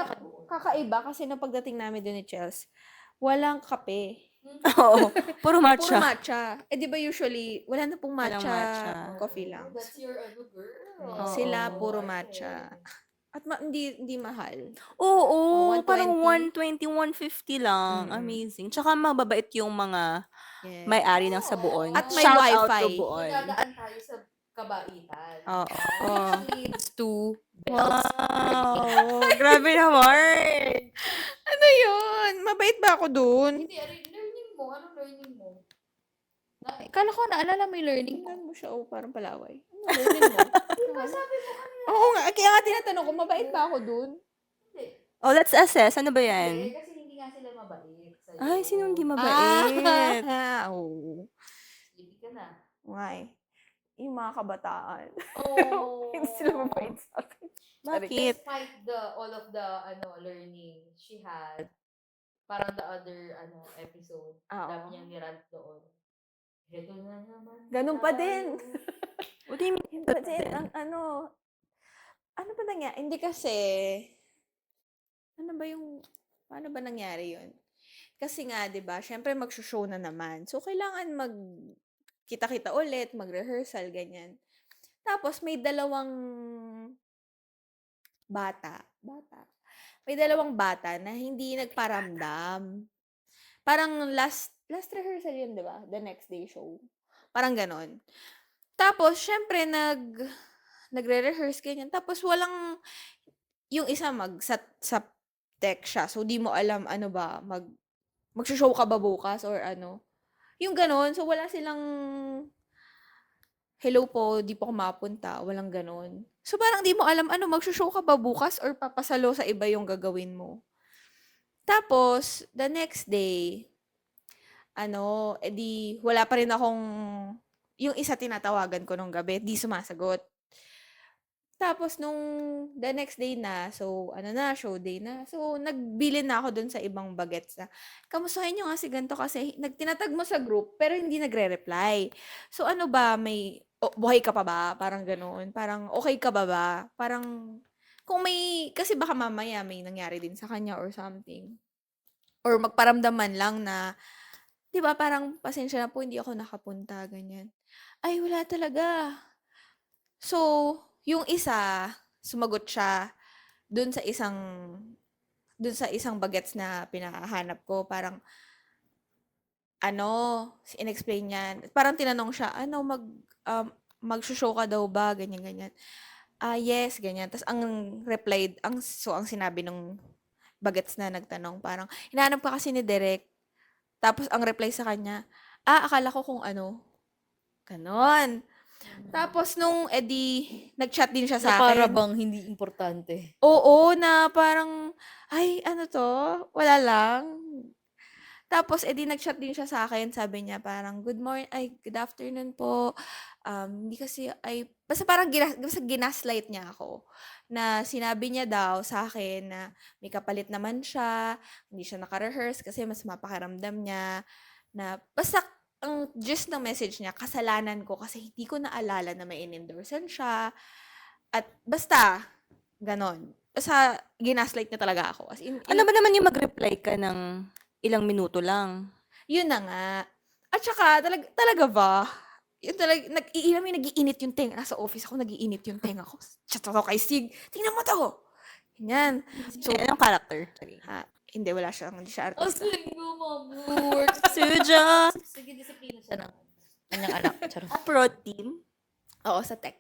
kakaiba kasi nung pagdating namin doon ni Chels, walang kape. Oo. Puro Puro matcha. matcha. Di ba usually, wala na pong Walang matcha. matcha. Coffee lang. That's your girl. Oo. Sila, puro matcha. At hindi mahal. Oo. 120. Parang 120, 150 lang. Mm-mm. Amazing. Tsaka mababait yung mga Yes. may-ari ng sa buon. At may Shout out wifi. to buon. Dadaan tayo sa kabaitan. Oo. Which leads to bells. Wow. Grabe naman. Ano yun? Mabait ba ako doon? Hindi, learning mo. Anong learning mo? Kala ko naalala mo yung learning mo. Tingnan mo siya, parang palaway. Ano learning mo? Diba, sabi mo kanina. Oo nga, kaya nga tinatanong ko, mabait ba ako doon? Hindi. Oh, let's assess. Ano ba Hindi, yan? kasi hindi nga sila mabait sa'yo. Ay, sino hindi mabait? Oo. Hindi ka na. Nga eh. Yung mga kabataan. Oh. Hindi sila mabait sa akin. Bakit? Despite all of the learning she had, parang the other episode, Oo. dami niyang nirant doon. Heto na naman. Ganun pa din. What do you mean? Yun pa din, ang ano ba nangyari? Hindi kasi, paano ba nangyari yun? Kasi nga, di ba, syempre magsushow na naman. So, kailangan kita-kita ulit, mag-rehearsal, ganyan. Tapos, may dalawang bata. May dalawang bata na hindi nagparamdam. Parang last rehearsal yun, di ba? The next day show. Parang ganon. Tapos, syempre, nagre-rehearse ganyan. Tapos, yung isa sa tech siya. So, di mo alam, ano ba, mag-show ka ba bukas or ano. Yung ganon. So, wala silang, hello po, di po ako mapunta. Walang ganon. So, parang di mo alam, mag-show ka ba bukas or papasalo sa iba yung gagawin mo. Tapos, the next day, edi, wala pa rin akong, yung isa tinatawagan ko nung gabi, di sumasagot. Tapos, nung the next day na, so, show day na. So, nagbili na ako dun sa ibang bagets na, kamustahin nyo nga si ganito kasi, tinatag mo sa group, pero hindi nagre-reply. So, ano ba, buhay ka pa ba? Parang ganoon. Parang, okay ka ba? Parang, kung kasi baka mamaya may nangyari din sa kanya or something. Or magparamdaman lang na, di ba, parang, pasensya na po, hindi ako nakapunta, ganyan. Ay, wala talaga. So, yung isa, sumagot siya dun sa isang bagets na pinahanap ko. Parang, in-explain niya. Parang tinanong siya, mag-show ka daw ba? Ganyan. Yes, ganyan. Tapos, ang replied, ang sinabi nung bagets na nagtanong, parang, hinahanap ka kasi ni Derek. Tapos ang reply sa kanya, akala ko kung ano. Ganon. Tapos nung nag-chat din siya Na sa para akin. bang hindi importante. Oo, na parang, ay, ano to? Wala lang. Tapos, nag-chat din siya sa akin. Sabi niya parang, good afternoon po. Hindi kasi, basta parang basta ginaslight niya ako. Na sinabi niya daw sa akin na may kapalit naman siya, hindi siya naka-rehearse kasi mas mapakiramdam niya. Na, basta, ang gist ng message niya, kasalanan ko kasi hindi ko naalala na may in-endorsean siya. At basta, ganon. Basta, ginaslight niya talaga ako. As in, Ano ba naman yung mag-reply ka ng ilang minuto lang? yun na nga. At saka, talaga ba? Yun talaga, nag-iinit yung tenga. Nasa office ako, nag-iinit yung tenga ko. Chat ako kay Sig. Tingnan mo to! Ganyan. So, Anong character? Sorry. hindi, hindi siya Oh, artista. sige mo, mag-work. Suja! Sige, disiplina siya ng kanyang anak. Charot. Protein? Oo, sa tech.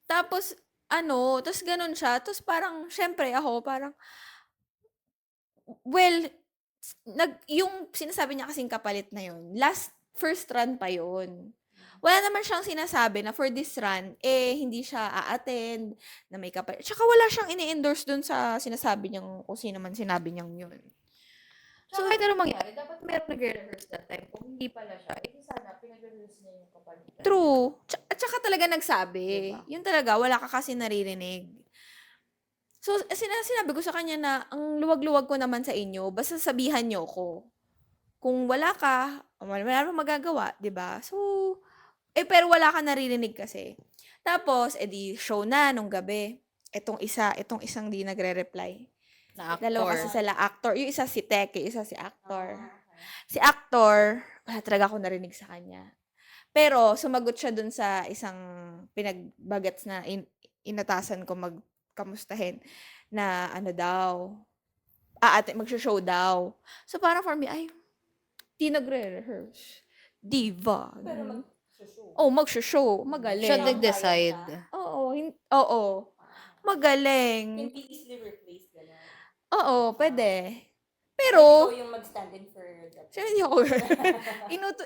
Tapos, tapos ganun siya. Tapos parang, syempre ako, parang, well, yung sinasabi niya kasing kapalit na yun, first run pa yun. Wala naman siyang sinasabi na for this run, hindi siya a-attend, na may kapalit. Tsaka wala siyang ini-endorse dun sa sinasabi niyang, kung sino man sinabi niyang yun. So, kahit anong mangyari, dapat meron nag-rehearse that time. Kung hindi pala siya, sana pinag-rehearse niya yung kapalitan. True. At tsaka talaga nagsabi. Diba? Yun talaga, wala ka kasi naririnig. So, sinabi ko sa kanya na, ang luwag-luwag ko naman sa inyo, basta sabihan niyo ko. Kung wala ka, wala namang magagawa, 'di ba? So, pero wala ka naririnig kasi. Tapos, show na nung gabi. Itong isang di nagre-reply. Na actor. Dalawa kasi sila actor. Yung isa si Tek, yung isa si actor. Si actor, wala talaga ako narinig sa kanya. Pero, sumagot siya dun sa isang pinagbagats na inatasan ko magkamustahin na daw, magsho-show daw. So, parang for me, di nagre-rehearse. Diva. Pero magsho-show. Magaling. Siya nag-decide. Oo. Magaling. Hindi easily replaced gano'n. Oo, pwede. Pero, yung mag-stand in for that. syempre hindi ako,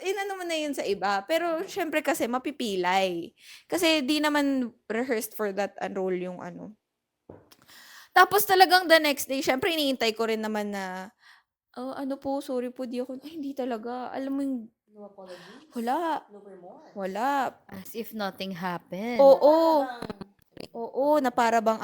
inano mo na yun sa iba. Pero, syempre kasi, mapipilay. Kasi, di naman rehearsed for that role yung Tapos, talagang the next day, syempre, iniintay ko rin naman na, sorry po, di ako, hindi talaga. Alam mo yung, No apologies? wala. No remorse? Wala. As if nothing happened. Oo. Oo, na para bang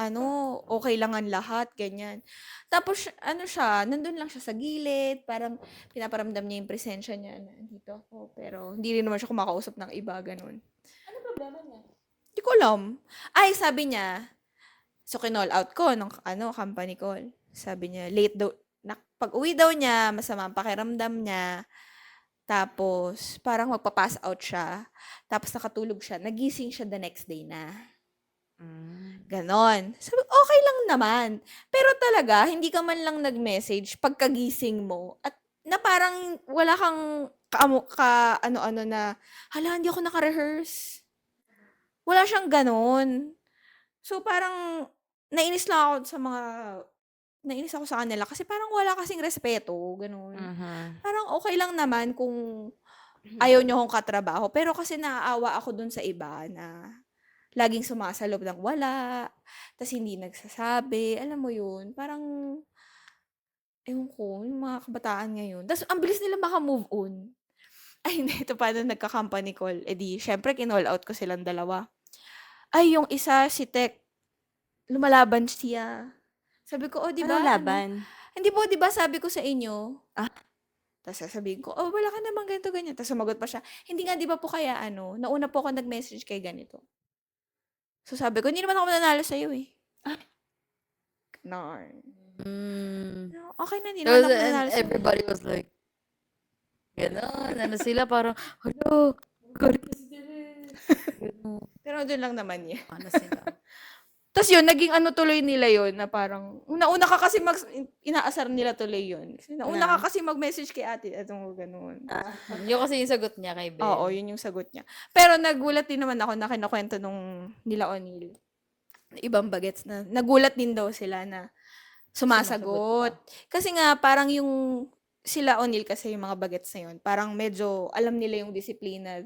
okay lang ang lahat, ganyan. Tapos, siya, nandun lang siya sa gilid, parang pinaparamdam niya yung presensya niya na dito ako, pero hindi rin naman siya kumakausap ng iba, ganun. Ano problema niya? Hindi ko alam. Sabi niya, so kinall out ko nung company call. Sabi niya, late daw, pag uwi daw niya, masama ang pakiramdam niya, tapos parang magpa-pass out siya, tapos nakatulog siya, nagising siya the next day na. Ganon. Sabi, okay lang naman. Pero talaga, hindi ka man lang nag-message pagkagising mo at na parang wala kang ano-ano na, hala, hindi ako naka-rehearse. Wala siyang ganon. So, parang nainis ako sa kanila kasi parang wala kasing respeto, ganon. Parang okay lang naman kung ayaw niyo akong katrabaho, pero kasi naaawa ako dun sa iba na laging sumasalob ng wala, tas hindi nagsasabi, alam mo yun, parang, ewan ko, yung mga kabataan ngayon. Tas ang bilis nila maka-move on. Ay, hindi, ito pa na nagka-company call. Syempre, kinall out ko silang dalawa. Ay, yung isa, si Tek, lumalaban siya. Sabi ko, di ba? Ano laban? Hindi po, di ba sabi ko sa inyo? Tapos sasabihin ko, wala ka naman ganito, ganyan. Tapos sumagot pa siya, hindi nga, di ba po kaya nauna po ako nag-message kay ganito. So sabi ko, hindi naman ako mananalo sa'yo eh. Ganun. Okay na, hindi naman ako mananalo sa'yo. Everybody was like, gano'n. Sila parang, hello, galit na si Derek. Pero doon lang naman yan. Sila. Tapos yun, naging tuloy nila yun, na parang, nauna ka kasi inaasar nila tuloy yun. Kasi nauna ka kasi mag-message kay ate, ganun. Yun kasi yung sagot niya kay Ben. Oo, yun yung sagot niya. Pero nagulat din naman ako na kinakwento nung nila O'Neil. Ibang bagets na, nagulat din daw sila na sumasagot. Kasi nga, parang yung sila O'Neil kasi yung mga bagets na yun, parang medyo alam nila yung disiplina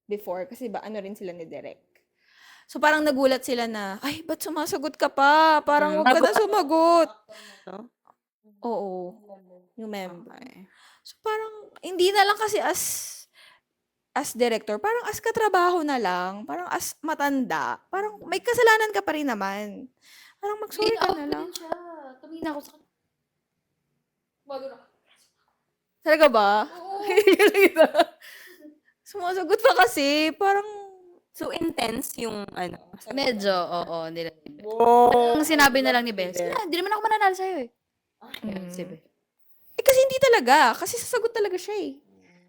before kasi ba ano rin sila ni Derek. So parang nagulat sila na, ay, ba't sumasagot ka pa? Parang wag ka na sumagot. No? Oo, yung member. Okay. So parang, hindi na lang kasi as director, parang as katrabaho na lang, parang as matanda, parang may kasalanan ka pa rin naman. Parang mag-sorry ka na lang. siya. Tumina ako sa kanya. Bago na. Talaga ba? Oo. Sumasagot pa kasi, parang, So, intense yung ano. Medyo, oo, nila ni Bel. Wow. Ang sinabi na lang ni Bel, sige na, hindi naman ako mananalo sa'yo eh. Ayun, si Bel. kasi hindi talaga. Kasi sasagot talaga siya eh.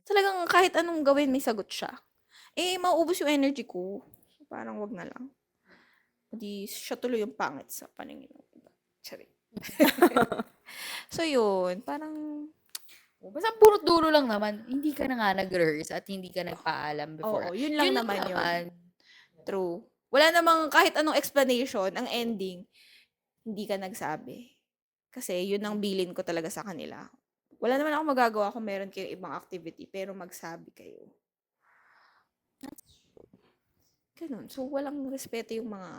Talagang kahit anong gawin, may sagot siya. Eh, mauubos yung energy ko. So, parang wag na lang. Hindi siya tuloy yung pangit sa paningin ng iba. Sorry. So, yun. Parang, Basta puro dulo lang naman, hindi ka na nga nag-rehearse at hindi ka nagpaalam before. oo, yun lang Yun naman yun. naman. True. Wala namang kahit anong explanation, ang ending, hindi ka nagsabi. Kasi yun ang bilin ko talaga sa kanila. Wala naman ako magagawa kung meron kayong ibang activity, pero magsabi kayo. Ganun. So, walang respeto yung mga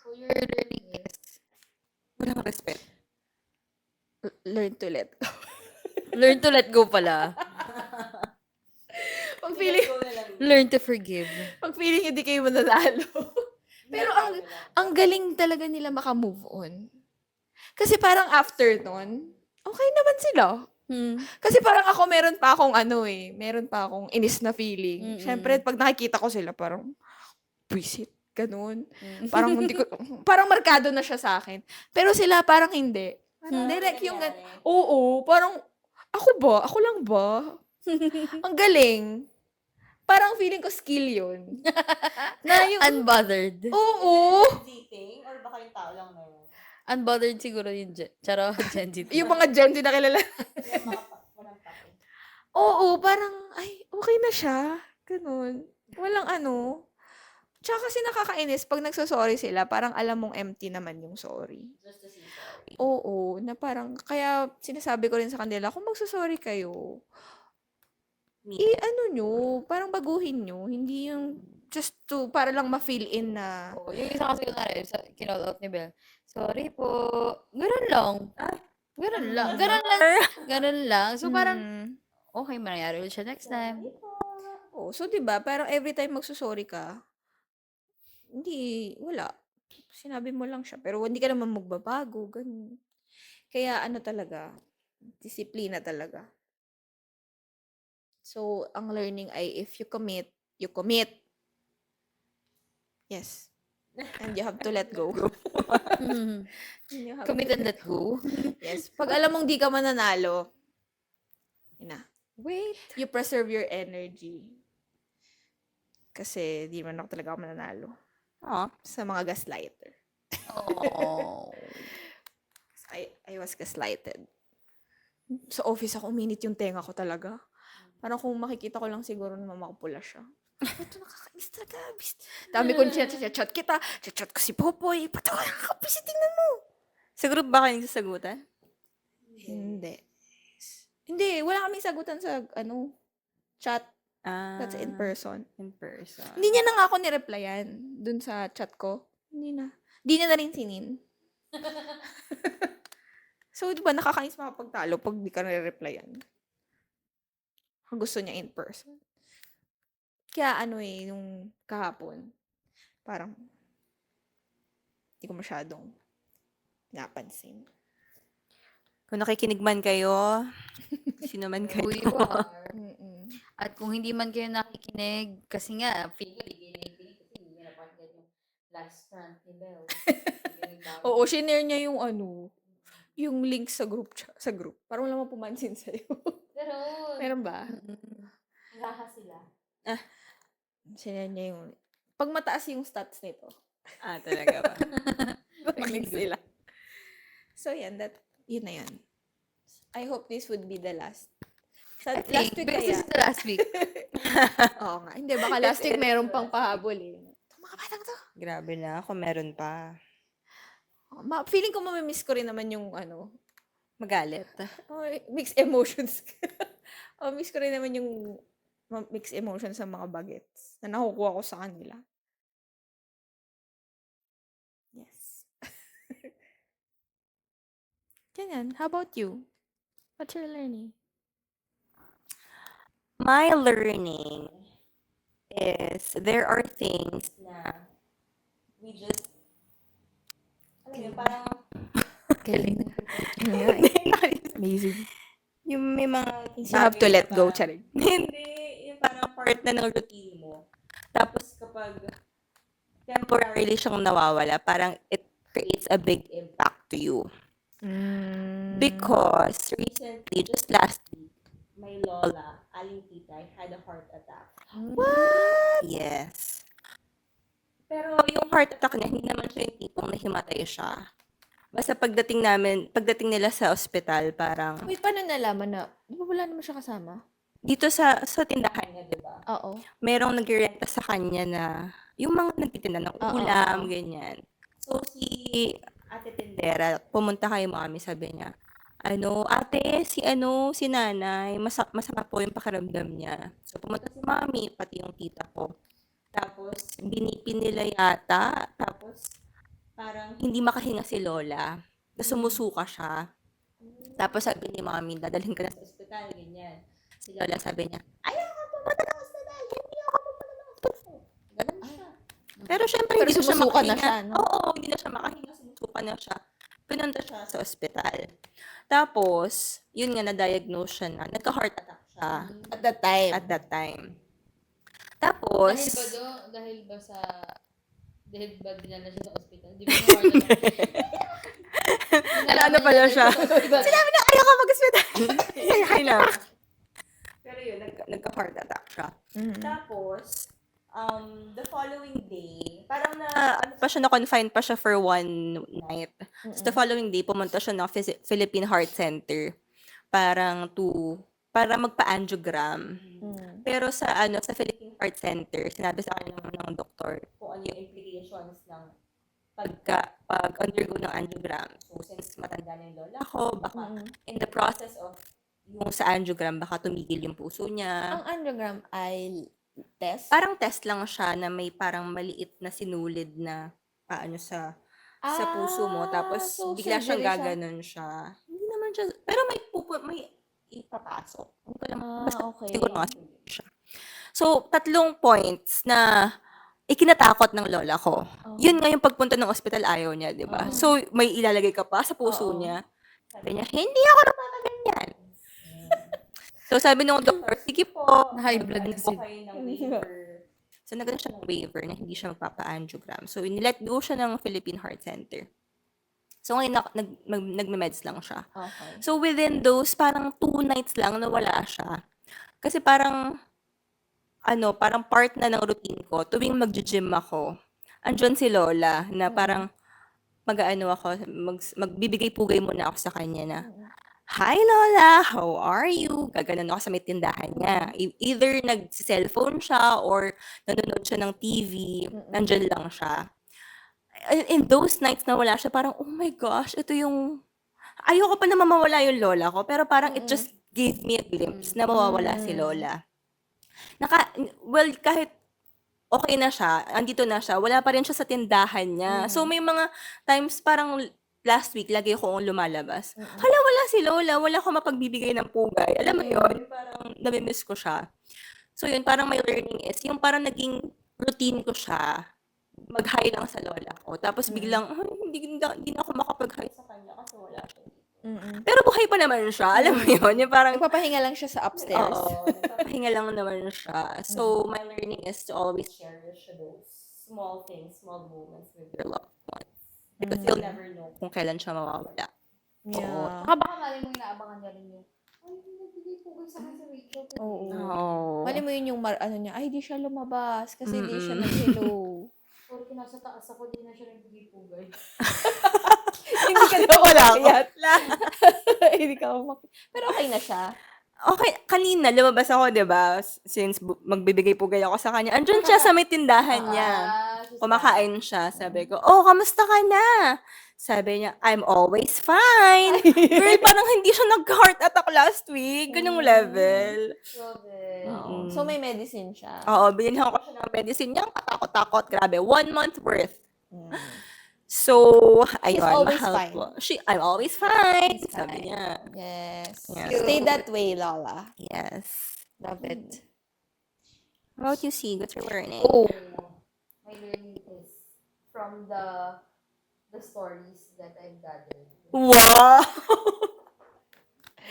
So your learning is, Walang respect. learn to let go. learn to let go pala. Pag feeling, Learn to forgive. pag feeling hindi kayo mananalo. Pero ang galing talaga nila maka-move on. Kasi parang after nun, okay naman sila. Kasi parang ako meron pa akong meron pa akong inis na feeling. Siyempre, pag nakikita ko sila, parang, visit, ganun. Parang hindi ko, parang markado na siya sa akin. Pero sila parang hindi. Parang direct yung, oo, parang, ako ba? Ako lang ba? Ang galing. Parang feeling ko skill yun. Na yung, Unbothered. oo. Or baka yung tao lang na yun? Unbothered siguro yung Charo, Gen Z. Yung mga Gen Z na kilala. Oo, parang, ay, okay na siya. Ganun. Walang ano. Tsaka kasi nakakainis, pag nagsasorry sila, parang alam mong empty naman yung sorry. Oo, na parang, kaya sinasabi ko rin sa kanila, kung magsasorry kayo, ano nyo, parang baguhin nyo, hindi yung just to, para lang ma-fill in na, Oo, yung isa kasi nga rin, kinall out ni Bel. Sorry po. Ganun lang. Ganun lang. Ganun lang. Ganun lang. So parang, okay, mangyayari ulit siya next time. oh, so 'di ba, parang every time magsusorry ka, hindi, wala. Sinabi mo lang siya, pero hindi ka naman magbabago, ganun. Kaya ano talaga, disiplina talaga. So, ang learning ay if you commit, you commit. Yes. And you have to let go. And you have Commit to and let go. Yes. Pag alam mong di ka mananalo, yun na. Wait. You preserve your energy. Kasi di man ako talaga ako mananalo. Sa mga gaslighter. Oh. I was gaslighted. Sa office ako, uminit yung tenga ko talaga. Parang kung makikita ko lang siguro na makapula siya. Ito nakakainis talaga. Dami kong chat kita. Chat ko si Popoy. Ba't ako nakakapisi? Tingnan mo. Sa group ba kayo nagsasagutan? Hindi. Hindi. Wala kaming sagutan sa chat. That's in Ah, person. in person. Hindi niya na nga ako nireplyan dun sa chat ko. Hindi na. Hindi niya na rin sinin. So, di ba, nakakainis makapagtalo pag di ka nire-replyan. Ang gusto niya in person. Kaya nung kahapon, parang hindi ko masyadong napansin. Kung nakikinig man kayo, sino man kayo. Who you are. Mm-mm. At kung hindi man kayo nakikinig, kasi nga, feel ko, hindi kasi hindi nyo napakinggan yung last rant ni Bel. Oo, shinare niya yung link sa group. Parang wala mo pumansin sa'yo. Pero, Meron ba? naghaha sila. Shinare niya yung... Pag mataas yung stats nito, Talaga ba? makinig sila. So, yun na yun. I hope this would be the last. Last week Because kaya. this is the last week. Oo nga. Hindi, baka last week meron pang pahabol eh. Itong mga batang to. Grabe na, kung meron pa. Feeling ko mamimiss ko rin naman yung Magalit. Oh, mixed emotions. Miss ko rin naman yung mixed emotions sa mga bagets na nakukuha ko sa kanila. Yes. Ganyan. How about you? What's your learning? My learning is there are things na we just, alam mo yun, parang, Galing. Amazing. yung may mga You have to bagay let na go, parang- charing. Hindi, yung parang part na ng routine mo. Tapos kapag temporarily siyang nawawala, parang it creates a big impact to you. Because recently, just last week, my lola, Aling Titay, had a heart attack. What? Yes. Pero yung heart attack niya, hindi naman siya yung tipong nahimatay siya. Basta pagdating nila sa ospital, parang Wait, paano nalaman na? Di ba wala naman siya kasama? dito sa tindahan niya, di ba? Oo. Merong nagrenta sa kanya na yung mga nagtitinda ng Oo, ulam, oo. ganyan. So, si ate tindera, pumunta kay mami, sabi niya, ate, si nanay, masama po yung pakiramdam niya. So, pumunta si mami, pati yung tita ko. Tapos, binipin nila yata. Tapos, parang hindi makahinga si lola. Tapos, sumusuka siya. Tapos, sabi ni mami, dadalhin ka na sa ospital, ganyan. Si lola sabi niya, ayaw ka pumunta ng ospital, hindi ako pumunta ng ospital. Ganun siya. Pero, syempre, Pero hindi na siya sumusuka na makahinga. siya, no? Oo, hindi na siya makahinga, sumusuka na siya. Pinunta siya sa ospital. Tapos, yun nga, na-diagnose siya na, nagka-heart attack siya At that time. at that time. Tapos, Dahil ba dinala siya sa ospital? Di ba yung heart attack? ano pala siya? Sinabi Sinabi na, ayaw ka mag-ospital. Ay na. Pero yun, nagka-heart attack siya. Tapos, the following day, parang na-confine pa siya for one night. So, the following day, pumunta siya ng Philippine Heart Center para magpa-angiogram. Pero sa Philippine Heart Center, sinabi sa akin ng doktor kung ano yung implications ng pag-undergo ng angiogram. So, since matanda na yung lola ko, baka in the process of yung sa angiogram, baka tumigil yung puso niya. Ang angiogram ay test? Parang test lang siya na may parang maliit na sinulid na sa puso mo. Tapos, so bigla siyang surgery siya. gaganon siya. Hindi naman siya, pero may ipapasok. Hindi ko alam. Basta Okay. siguro nga surgery siya. So, 3 points na ikinatakot ng lola ko. Yun nga yung pagpunta ng ospital, ayaw niya, di ba? So, may ilalagay ka pa sa puso niya. Sabi niya, hindi ako nagpapaganyan. So, sabi nung doktor, sige po. High blood na po kayo ng waiver. So, nagano siya ng waiver na hindi siya magpapa-angiogram. So, nilet go siya ng Philippine Heart Center. So, ngayon nagme-meds lang siya. Okay. So, within those, parang 2 nights lang nawala siya. Kasi parang part na ng routine ko, tuwing mag-gym ako, andyan si Lola na parang magbibigay pugay muna ako sa kanya na, "Hi Lola, how are you?" Gaganon ako sa may tindahan niya. Either nag-cellphone siya or nanonood siya ng TV, nandyan lang siya. In those nights na wala siya, parang, oh my gosh, ito yung, ayoko pa naman mawala yung lola ko, pero parang it just gave me a glimpse na mawawala si Lola. Kahit okay na siya, andito na siya, wala pa rin siya sa tindahan niya. So, may mga times parang last week, lagi akong lumalabas. Hala, wala si Lola, wala akong mapagbibigay ng pugay. Alam mo yun, parang namimiss ko siya. So, yun, parang my learning is, yung parang naging routine ko siya, mag-hi lang sa lola ko. Tapos biglang, hindi na ako makapag-hi sa kanya kasi wala siya. Pero buhay pa naman siya. Alam mo yun? Yung parang, Nagpapahinga lang siya sa upstairs. oo, nagpapahinga lang naman siya. So, my learning is to always cherish those small things, small moments with your loved ones. Because you'll never know kung kailan siya mawawala. Yeah. Baka mali mo inaabangan niya rin yung, ay, nagbigay po kayo sa akin si Rachel. Oo. Oo. Mali mo yun yung niya, ay, di siya lumabas kasi di siya nag-hello. Or kung nasa taas ako, di na siya nagbigay pugay. Hindi ka daw Wala ako. umakyat. Hindi ka umakyat. Pero okay na siya. Okay, kanina lumabas ako, 'di ba? Since magbibigay pugay ako sa kanya. Andun siya sa may tindahan niya. Kumakain siya. Sabi ko, "Oh, kamusta ka na?" Sabi niya, I'm always fine. Girl, parang hindi siya nag-heart attack last week. Ganyung level. Grabe. Oo. So, may medicine siya. Oo, binilhan ko siya ng medicine niya. Katakot-takot. Grabe. 1 month worth. Mm. So, ayun. always mahal fine. po. I'm always fine. Always Sabi fine. niya. Yes. Yeah. Stay that way, Lola. Yes. Love it. How about you, see? What's your learning? Oh, my learning is from the stories that I've gathered. Wow!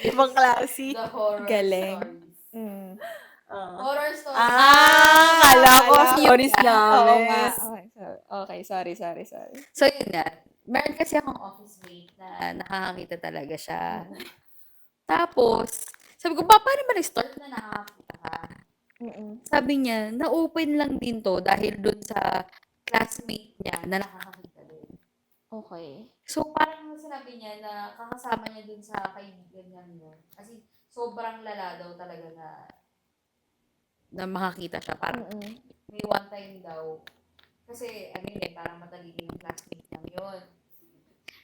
Ibang klase. The horror Galing. stories. Mm. Horror stories. Kala ko kala ko. stories Oo namin. nga. Okay, sorry. So, yun nga. Meron kasi akong office mate na nakakakita talaga siya. Tapos, sabi ko, paano ba nag-start na nakakakita ka? Sabi niya, na-open lang din to dahil dun sa classmate niya na nakakakita din. Okay. So, parang sinabi niya na kakasama niya dun sa kaibigan niya yun. Kasi, sobrang lala daw talaga na makakita siya. Parang may one time daw. Kasi, ano yun parang matalino yung classmate niya yun.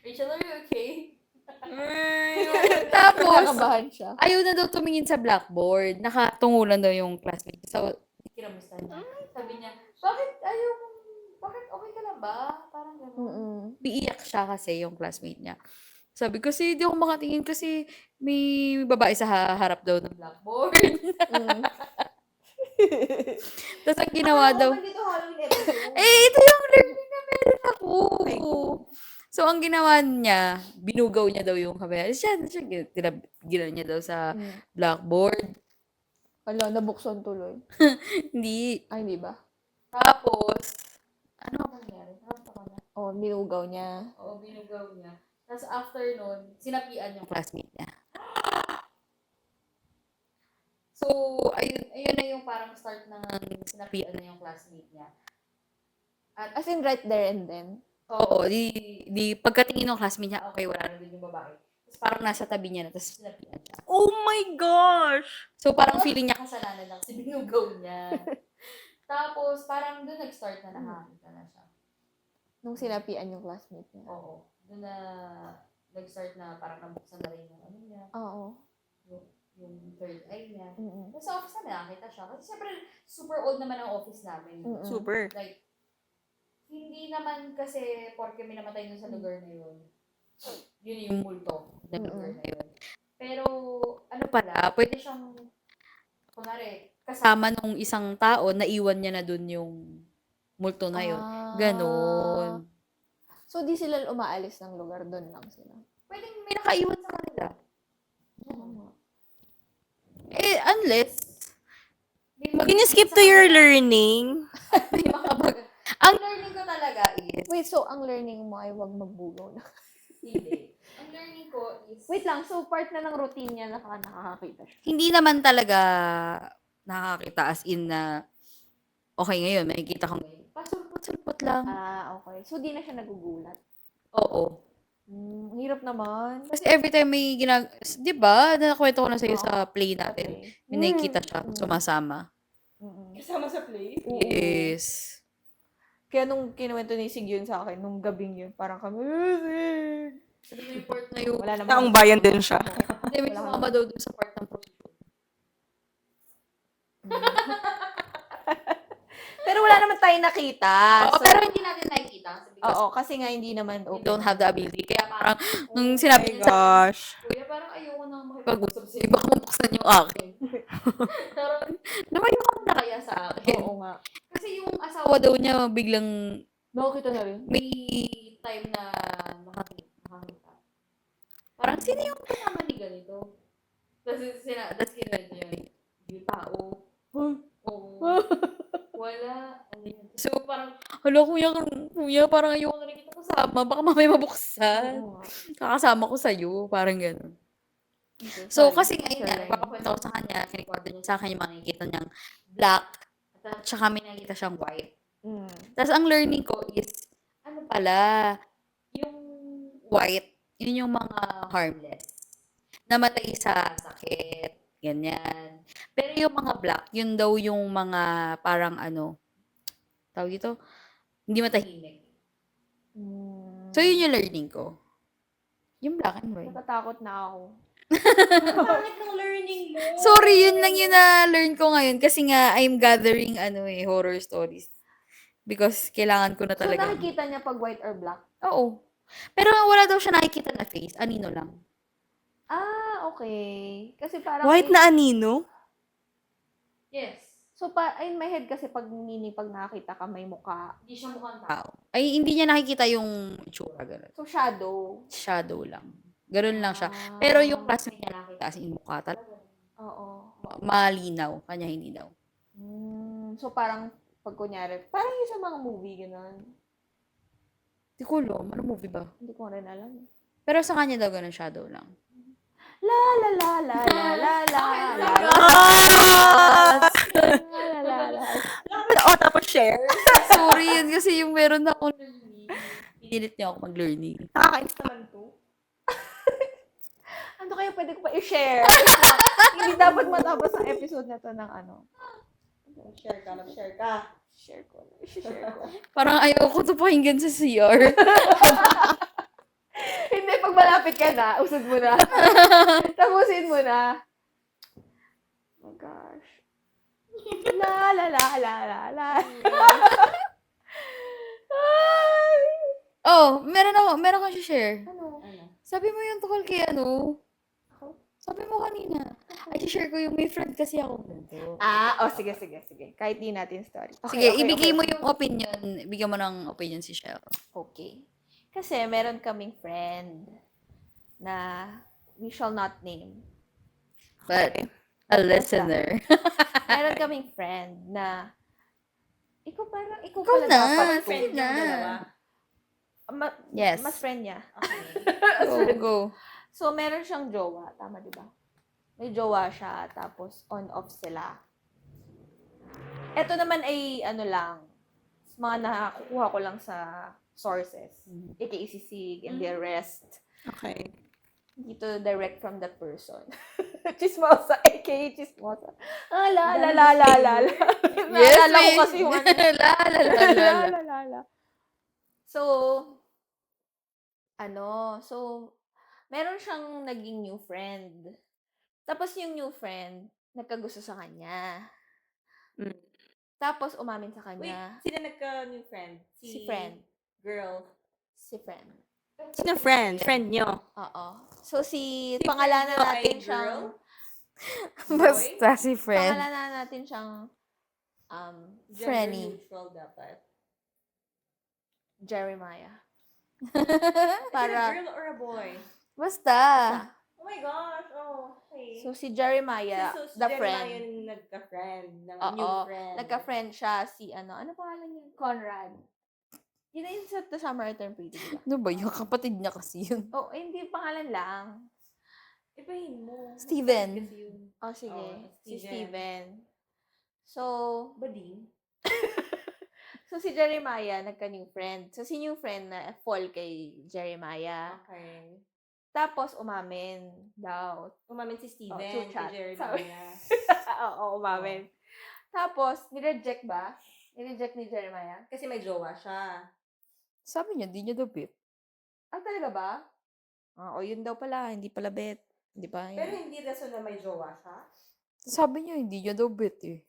Rachel, are you okay? Tapos, Nakabahan siya. ayaw na daw tumingin sa blackboard. Nakatungulan daw yung classmate. So, kinamusta niya. Sabi niya, bakit okay ka lang ba? Parang gano'n. Biiyak siya kasi yung classmate niya. Sabi ko, kasi hindi ako makatingin kasi may babae sa harap daw ng blackboard. Tapos ang ginawa daw, Dito Halloween episode. ito yung learning na meron ako. So, ang ginawa niya, binugaw niya daw yung camera. Siya ginawa niya daw sa blackboard. Hala, nabuksan tuloy. Hindi. Ay, hindi ba? Tapos, ano ang nangyari? Nakanta ko na. Oh, minugaw niya. Oo, binugaw niya. Tapos after nun, sinapian yung classmate niya. So, ayun na yung parang start ng sinapian na yung classmate niya. As in, right there and then. Oo, di pagkatingin ng classmate niya, okay, wala na din yung babae. Tapos parang nasa tabi niya na, tapos sinapian siya. Oh my gosh! So, parang feeling niya kasalanan lang kasi binugaw niya. Tapos, parang doon nag-start na nakakita na siya. Nung sinapian yung classmate niya. Oo. Doon na nag-start na parang nabuksan na rin yung ano niya, Oo. yung third eye niya. Mm-mm. Tapos sa office namin nakakita siya. Kasi syempre, super old naman ang office namin. Mm-mm. Super. Like, hindi naman kasi porke may namatay dun sa lugar na yun. Yun yung multo na lugar na yun. Pero, ano pala, pwede siyang, kunwari, kasama nung isang tao, naiwan niya na dun yung multo na yun. Ganon. So, di sila umaalis ng lugar, doon lang sila. Pwede may nakaiwan sa kanila. Unless, Can you skip to your learning? may makabag. Ang learning ko talaga is, Wait, so ang learning mo ay wag magbugaw na. hindi. Ang learning ko is, Wait lang, so part na ng routine niya na nakakakita siya. hindi naman talaga nakakita as in na, okay ngayon, makikita ko ngayon. Pasulpot-sulpot lang. Okay. So, di na siya nagugulat. Oo. Hirap naman. Kasi every time may di ba, nakakwento ko na sa'yo sa play natin, Okay. may nakikita siya, sumasama. Kasama sa play? Yes. Kaya nung kinuwento ni Sig yun sa akin, nung gabing yun, parang kami, Pero may part na yung, wala naman. Taong bayan din siya. hindi, may sumama daw dun sa part ng prostitute. Pero wala naman tayo nakita. Oo, So, pero hindi natin nakikita. Because oo, kasi nga hindi naman we open. don't have the ability. Kaya parang, nung sinabi niya sa Gosh. kuya, parang ayoko na makipag-usap sa'yo. Baka mabuksan yung akin. Parang, lumayo ka na kaya sa akin. Oo nga. Kasi yung asawa daw niya, biglang Nakakita na rin. may time na nakakita. Parang, sino yung kasama ni ganito? Tapos kinuwento niya, yung tao. Oo. Wala. Ano yun? So, parang, hala, kuya, parang ayoko na rin kita kasama. Baka mamaya mabuksan. Oo nga. Kakasama ko sa'yo. Parang gano'n. Okay, So, sorry. kasi ngayon Sorry. nga, nagpapakwento ko sa kanya, kinikwarto niya sa akin yung mga nakikita niyang black, at saka may nakikita siyang white. Tapos, ang learning ko is, ano pala, yung white, yun yung mga harmless. Namatay sa sakit, ganyan. Pero yung mga black, yun daw yung mga parang ano, tawag ito, hindi matahimik. So, So, yun yung learning ko. Yung black and white. Natatakot na ako. Bakit ng learning mo? Sorry, yun lang yun na learn ko ngayon kasi nga I'm gathering horror stories. Because kailangan ko na So, talaga. nakikita niya pag white or black? Oo. Pero wala daw siya nakikita na face. Anino lang. Ah, okay. Kasi parang... White na anino? Yes. So, in my head kasi pag nakakita ka, may mukha. Hindi siya mukhang tao. Ay, hindi niya nakikita yung itsura. Ganun. So, shadow. Shadow lang. Ganun lang siya. Ah. Pero yung classmate niya nakita as in mukha talaga. Oo. Malinaw. Kanya hindi daw. So, parang pag kunyari, parang yung sa mga movie, gano'n. Hindi ko alam. Ano movie ba? Hindi ko rin alam. Pero sa kanya daw ganun shadow lang. La la la la la la la la la la la. Oh, tapos share. Sorry, yun kasi yung meron ako learning. Pinilit niya ako mag-learning. Nakakainis naman to. Ano kaya pwede ko pa i-share? Hindi dapat matapos ang episode na to ng ano. Share ka, mag-share ka. Share ko. I-share ko. Parang ayaw ko to pakinggan sa CR. Hindi, pag malapit ka na, usog mo na. Tapusin mo na. Oh my gosh. La la la la la la. Ay! Oh, meron kang share. Ano? Sabi mo yung tukol kay ano? Ako? Sabi mo kanina. Ay, share ko yung may friend kasi ako. Sige. Kahit di natin story. Sige, ibigay mo yung opinion. Bigyan mo ng opinion si Shell. Okay. Kasi meron kaming friend na we shall not name. But, a listener. Meron kaming friend na ikaw Ikaw pala na, dapat sige na. Yes. Mas friend niya. Go. So, meron siyang jowa. Tama, di ba? May jowa siya, tapos on-off sila. Ito naman ay, mga nakakuha ko lang sa sources. aka si Sig and the rest. Okay. Dito direct from that person. Chismosa, aka Chismosa. La. Naalala ko kasi yung la. So, meron siyang naging new friend. Tapos yung new friend, nagkagusto sa kanya. Mm. Tapos umamin sa kanya. sino nagka-new friend? Si friend. Girl. Si friend. Sino friend? Friend nyo? Oo. So, pangalanan friend nyo natin ay siyang, Basta si friend. pangalanan natin siyang, Frenny. neutral dapat. Jeremiah. Para... Para, girl or a boy? Basta. Oh my gosh, okay. so si Jeremiah, the friend. yung nagka-friend, ng Oo, new friend. nagka-friend siya ano pangalan niya? Conrad. Yun na yung sa The Summer I Turned Pretty, diba? Ano ba yung kapatid niya kasi yun? Oh, hindi pangalan lang. Ibahin mo. Steven. Oh, sige. Si Steven. Steven. So, Bading. so si Jeremiah, nagka-new friend. So, si new friend na fall kay Jeremiah. Okay. Tapos, umamin daw. Umamin si Steven, Oh, true chat. Jeremiah. Oo, umamin. Tapos, nireject ba? Nireject ni Jeremiah? Kasi may jowa siya. Sabi niya, di niya daw bet. Ah, talaga ba? Oo, yun daw pala. Hindi pala bet. Hindi ba? Pero hindi rason na may jowa siya? Sabi niya, hindi niya daw bet eh.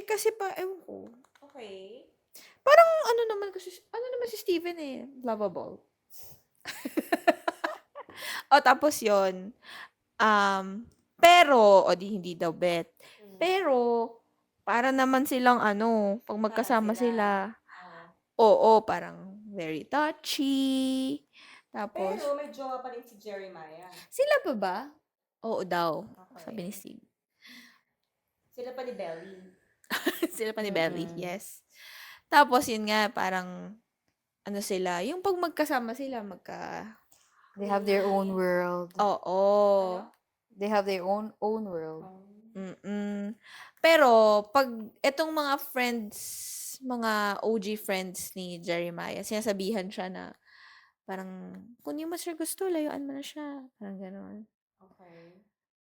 kasi ewan ko. Okay. Ano naman si Steven eh. Lovable. Tapos yon. Pero, hindi daw bet. Pero, para naman silang pag magkasama sila. Oo, parang very touchy. Tapos, Pero may jowa pa rin si Jeremiah. Sila pa ba? oo daw. Okay. Sabi ni Steve. Sila pa ni Belly. Sila pa ni Belly, Mm. yes. Tapos, yun nga, parang, sila, yung pag magkasama sila, They have their own world. oo. They have their own world. Mm. Pero, pag etong mga friends, mga OG friends ni Jeremiah, sinasabihan siya na, parang, kung di mo siya gusto, layuan mo na siya. Parang gano'n. Okay.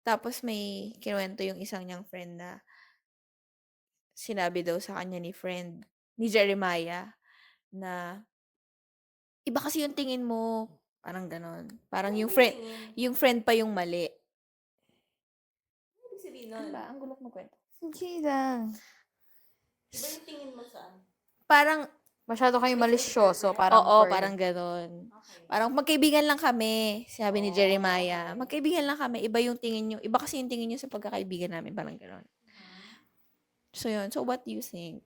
Tapos may kinuwento yung isang niyang friend na sinabi daw sa kanya ni Jeremiah na iba kasi yung tingin mo. Parang ganon. Parang Ano yung ba yung friend, tingin? yung friend pa yung mali. Ano ibig sabihin Ano nun? ba? Ang gulok mo kwento. Hindi lang. Iba yung tingin mo saan? Parang, Masyado kayong malisyoso, parang oo, for... parang ganon. Okay. Parang magkaibigan lang kami, sabi ni Oh, Jeremiah. okay. Magkaibigan lang kami, iba yung tingin nyo. Iba kasi yung tingin nyo sa pagkakaibigan namin, parang ganon. So yun, so what do you think?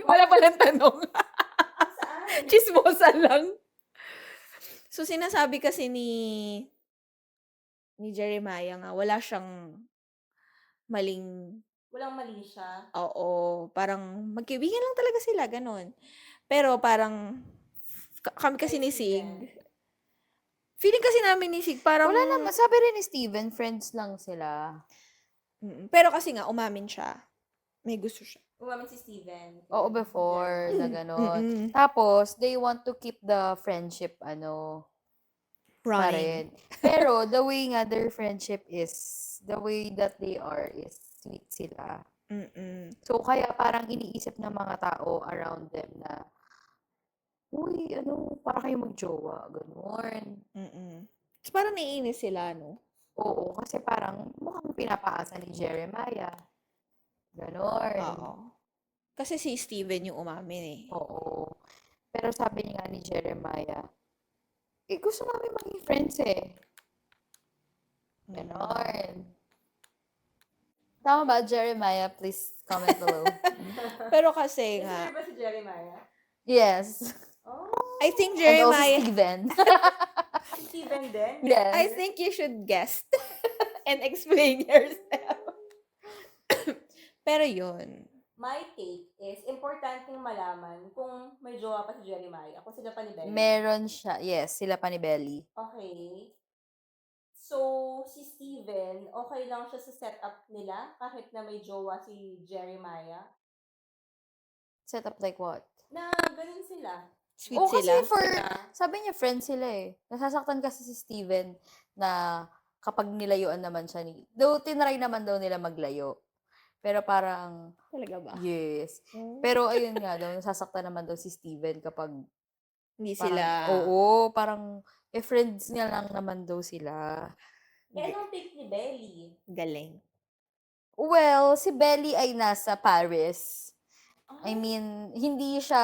Wala palang tanong. Saan? Chismosa lang. So sinasabi kasi ni Jeremiah nga, wala siyang maling, Walang mali siya. oo, parang magkaibigan lang talaga sila, ganon. Pero parang, kami kasi Kay ni Steven. Sig, feeling kasi namin ni Sig, parang, Wala naman. Sabi rin ni Steven, friends lang sila. Pero kasi nga, umamin siya. May gusto siya. Umamin si Steven. Oo, kay before na Jeremiah. gano'n. Mm-mm. Tapos, they want to keep the friendship, pa Running. rin. Pero, the way nga their friendship is, the way that they are is sweet sila. Mm-mm. So, kaya parang iniisip ng mga tao around them na, uy, para kayo magjowa, gano'n. Mm-mm. Tapos parang naiinis sila, no? Oo, kasi parang mukhang pinapaasa ni Jeremiah. Gano'n. Oo. Kasi si Steven yung umamin eh. Oo. Pero sabi niya nga ni Jeremiah, gusto namin maging friends eh. Ganon. Tama ba, Jeremiah? Please comment below. Pero kasi Listener nga, ba si Jeremiah? Yes. Oh, I think And also Jeremiah, Steven. si Steven din? I Yes. think you should guess and explain yourself. Pero yun. My take is, importanteng malaman kung may jowa pa si Jeremiah, kung sila pa ni Belly. Meron siya. Yes, sila pa ni Belly. Okay. So, si Steven, okay lang siya sa setup nila kahit na may jowa si Jeremiah? Set up like what? Na ganun sila. Sweet Oo, kasi sila. sabi niya friends sila eh. Nasasaktan kasi si Steven na kapag nilayuan naman siya though tinry naman daw nila maglayo. Pero parang, Talaga ba? yes. Oh. Pero ayun nga daw, nasasaktan naman daw si Steven kapag Hindi parang, sila. oo, parang, friends niya lang naman daw sila. Eh, anong take ni Belly? Galing. Well, si Belly ay nasa Paris. I Ah, mean, hindi siya,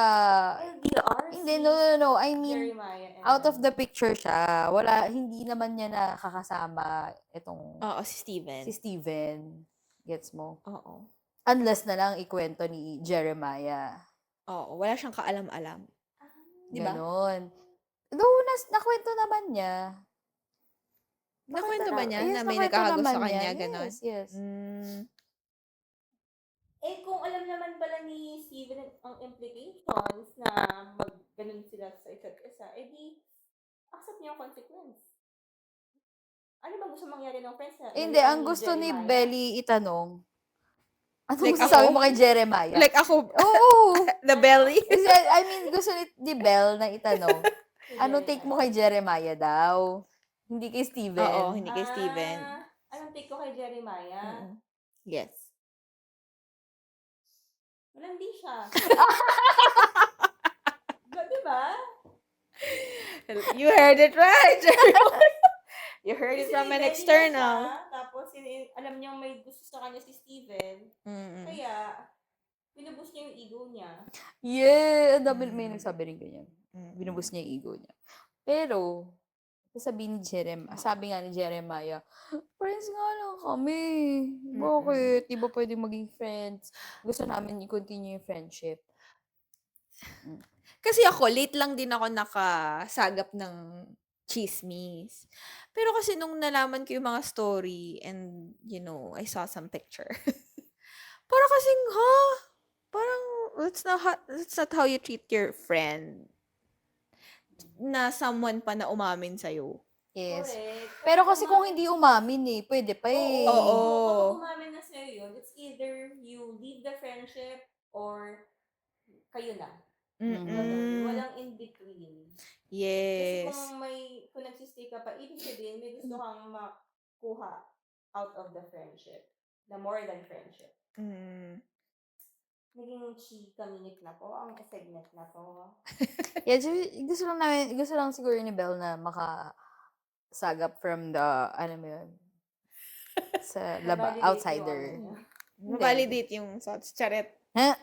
LDR hindi, si no. I mean, Jeremiah and out of the picture siya. Hindi naman niya nakakasama itong Oo, si Steven. si Steven. Gets mo? Oo. Unless na lang ikwento ni Jeremiah. Oo, wala siyang kaalam-alam. Di ba? Ganon. Though, nakwento naman niya. Nakwento ba niya Yes, na may nakwento nagkakagusto naman sa niya. kanya, ganon? Yes. Eh, kung alam naman pala ni Steven ang implications na ganun sila sa isa't isa, eh di, accept niya ang consequence. Ano ba gusto mangyari ng friends na Hindi, layuan ang gusto ni Jeremiah? Belly itanong, anong Like masasabi ako? mo kay Jeremiah? Like ako, Oo. the belly. Kasi, I mean, gusto ni Belle na itanong, Si anong take mo kay Jeremiah daw? Hindi kay Steven. Oo, hindi kay Steven. Anong take ko kay Jeremiah? Mm-mm. Yes. Malandi siya. Diba? You heard it right, Jeremiah. You heard it Kasi from an belly external. niya siya, tapos alam niyang may gusto sa kanya si Steven. Mm-mm. Kaya, binubus niya yung ego niya. Yeah, ang dami, may nagsabi rin ganyan. Mm-mm. Binubos niya yung ego niya. Pero, sabi nga ni Jeremiah, friends nga lang kami. Bakit? Di ba pwede maging friends? Gusto namin i-continue yung friendship. Kasi ako, late lang din ako nakasagap ng chismis. Pero kasi nung nalaman ko yung mga story and, I saw some picture. Parang kasing, parang, that's not how you treat your friend. Na someone pa na umamin sa'yo. Yes. Correct. Pero kasi kung hindi umamin pwede pa eh. Oo. Kapag umamin na sa'yo yun, it's either you leave the friendship or kayo na. Ganun. Walang in between. Kasi Yes. kung nagsistay ka pa, ibig sabihin, may gusto kang makuha out of the friendship. Na more than friendship. Naging chika minute na po ang segment na to. Yeah, gusto lang siguro ni Belle na makasagap from the, ano mo yun, sa outsider. Validate yung thoughts. Charet. Ha?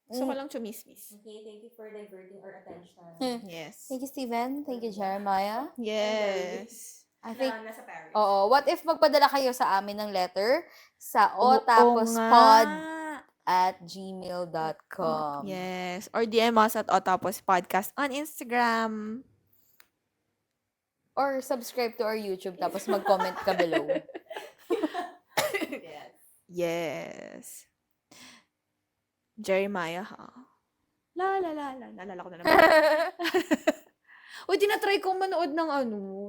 Gusto ko lang chumismis. Okay, thank you for diverting our attention. Yes. Thank you, Steven. Thank you, Jeremiah. Yes. I think, nasa Paris. oo, what if magpadala kayo sa amin ng letter sa Oo otapospod nga. @gmail.com. Yes. Or DM us at Otapos Podcast on Instagram. Or subscribe to our YouTube tapos mag-comment ka below. Yes. Yes. Jeremiah, ha? La la la la. Naalala ko na naman. Uy, tinatry kong manood ng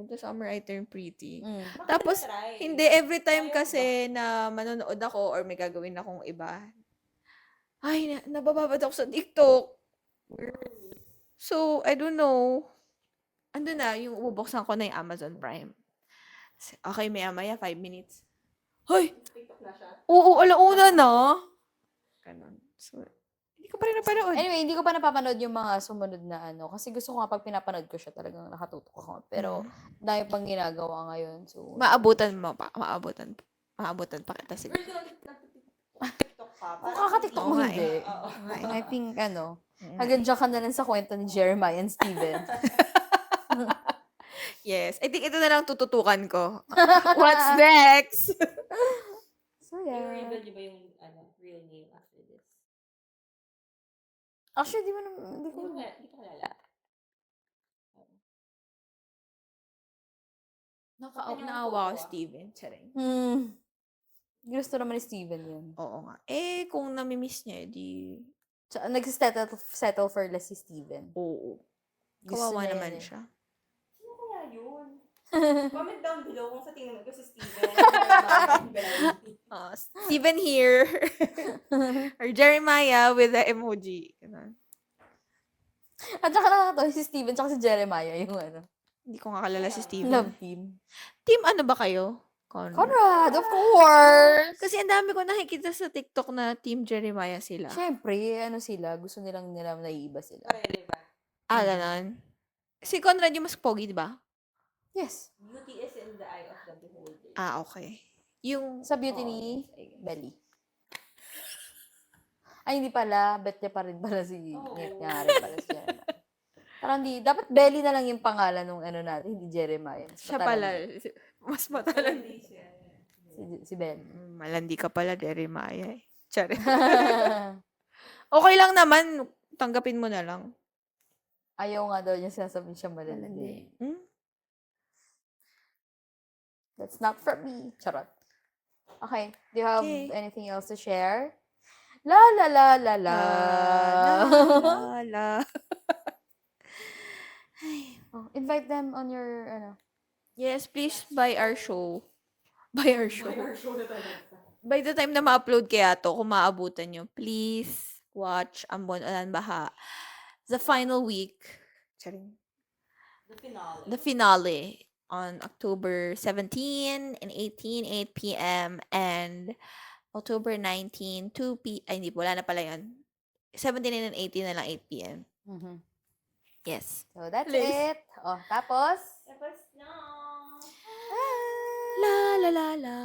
The Summer I Turned Pretty. Mm. Tapos, hindi, every time kasi na manonood ako or may gagawin akong iba, ay, nabababad ako sa TikTok. So, I don't know. Ando na, yung bubuksan ko na yung Amazon Prime. Okay, maya 5 minutes. Hoy! TikTok na siya. Oo, alauna na. Ganon. So, hindi ko pa rin napanood. Anyway, hindi ko pa napapanood yung mga sumunod na kasi gusto ko nga pag pinapanood ko siya talagang nakatutok ako. Pero, dahil pang ginagawa ngayon. So, Maabutan mo pa. Maabutan pa kita siguro. TikTok pa. kung kakatiktok mo Oo nga hindi. Oo. I think, hanggang dyan ka na lang sa kwento ni Jeremiah and Steven. Yes. I think ito na lang tututukan ko. What's next? So, yeah. I-reveal niyo ba yung real name after this? Actually, hindi ko Hindi ko kilala. Naawa ko, Steven. Charing. Gusto naman ni Steven yun. Oo nga. Eh, kung namimiss niya, di... Settle for less si Steven. Oo. Gusto Kawawa niya naman yan eh. siya. Sino kaya yun? Comment down below kung sa tingin mo ko si Steven. Steven here. Or Jeremiah with the emoji. Ganun. At saka nakakatawa si Steven tsaka si Jeremiah yung Hindi ko nga kalala si Steven. love team. Team ano ba kayo? Conrad, of course! Kasi ang dami ko nakikita sa TikTok na Team Jeremiah sila. Siyempre, sila, gusto nila naiiba sila. Pareli ba? Ganon. Si Conrad yung mas pogi, di ba? Yes. Beauty is in the eye of the beholder. Okay. Yung... Sa beauty ni Belly. Ay, hindi pala. Bet niya pa rin pala si Nick nga rin pala si Jeremiah. Parang dapat Belly na lang yung pangalan ng natin, hindi Jeremiah. Siya pala. Mas matalandi. Si Belly. Malandi ka pala, Jeremiah. Sorry. Okay lang naman. Tanggapin mo na lang. Ayaw nga daw niya sinasabi siya malalandi. That's not for me. Charot. Okay. Do you have anything else to share? La la la la la. La. Invite them on your Yes, please buy our show. Buy our show. By the time na ma-upload kaya to, kung maabutan nyo, please watch Ambon Ulan Baha. The final week. Charing. The finale on October 17 and 18, 8 p.m. and October 19, 2 p.m. Ay, hindi po. Wala na pala yun. 17 and 18 na lang 8 p.m. Yes. So that's it. Tapos? Tapos na. La la la la.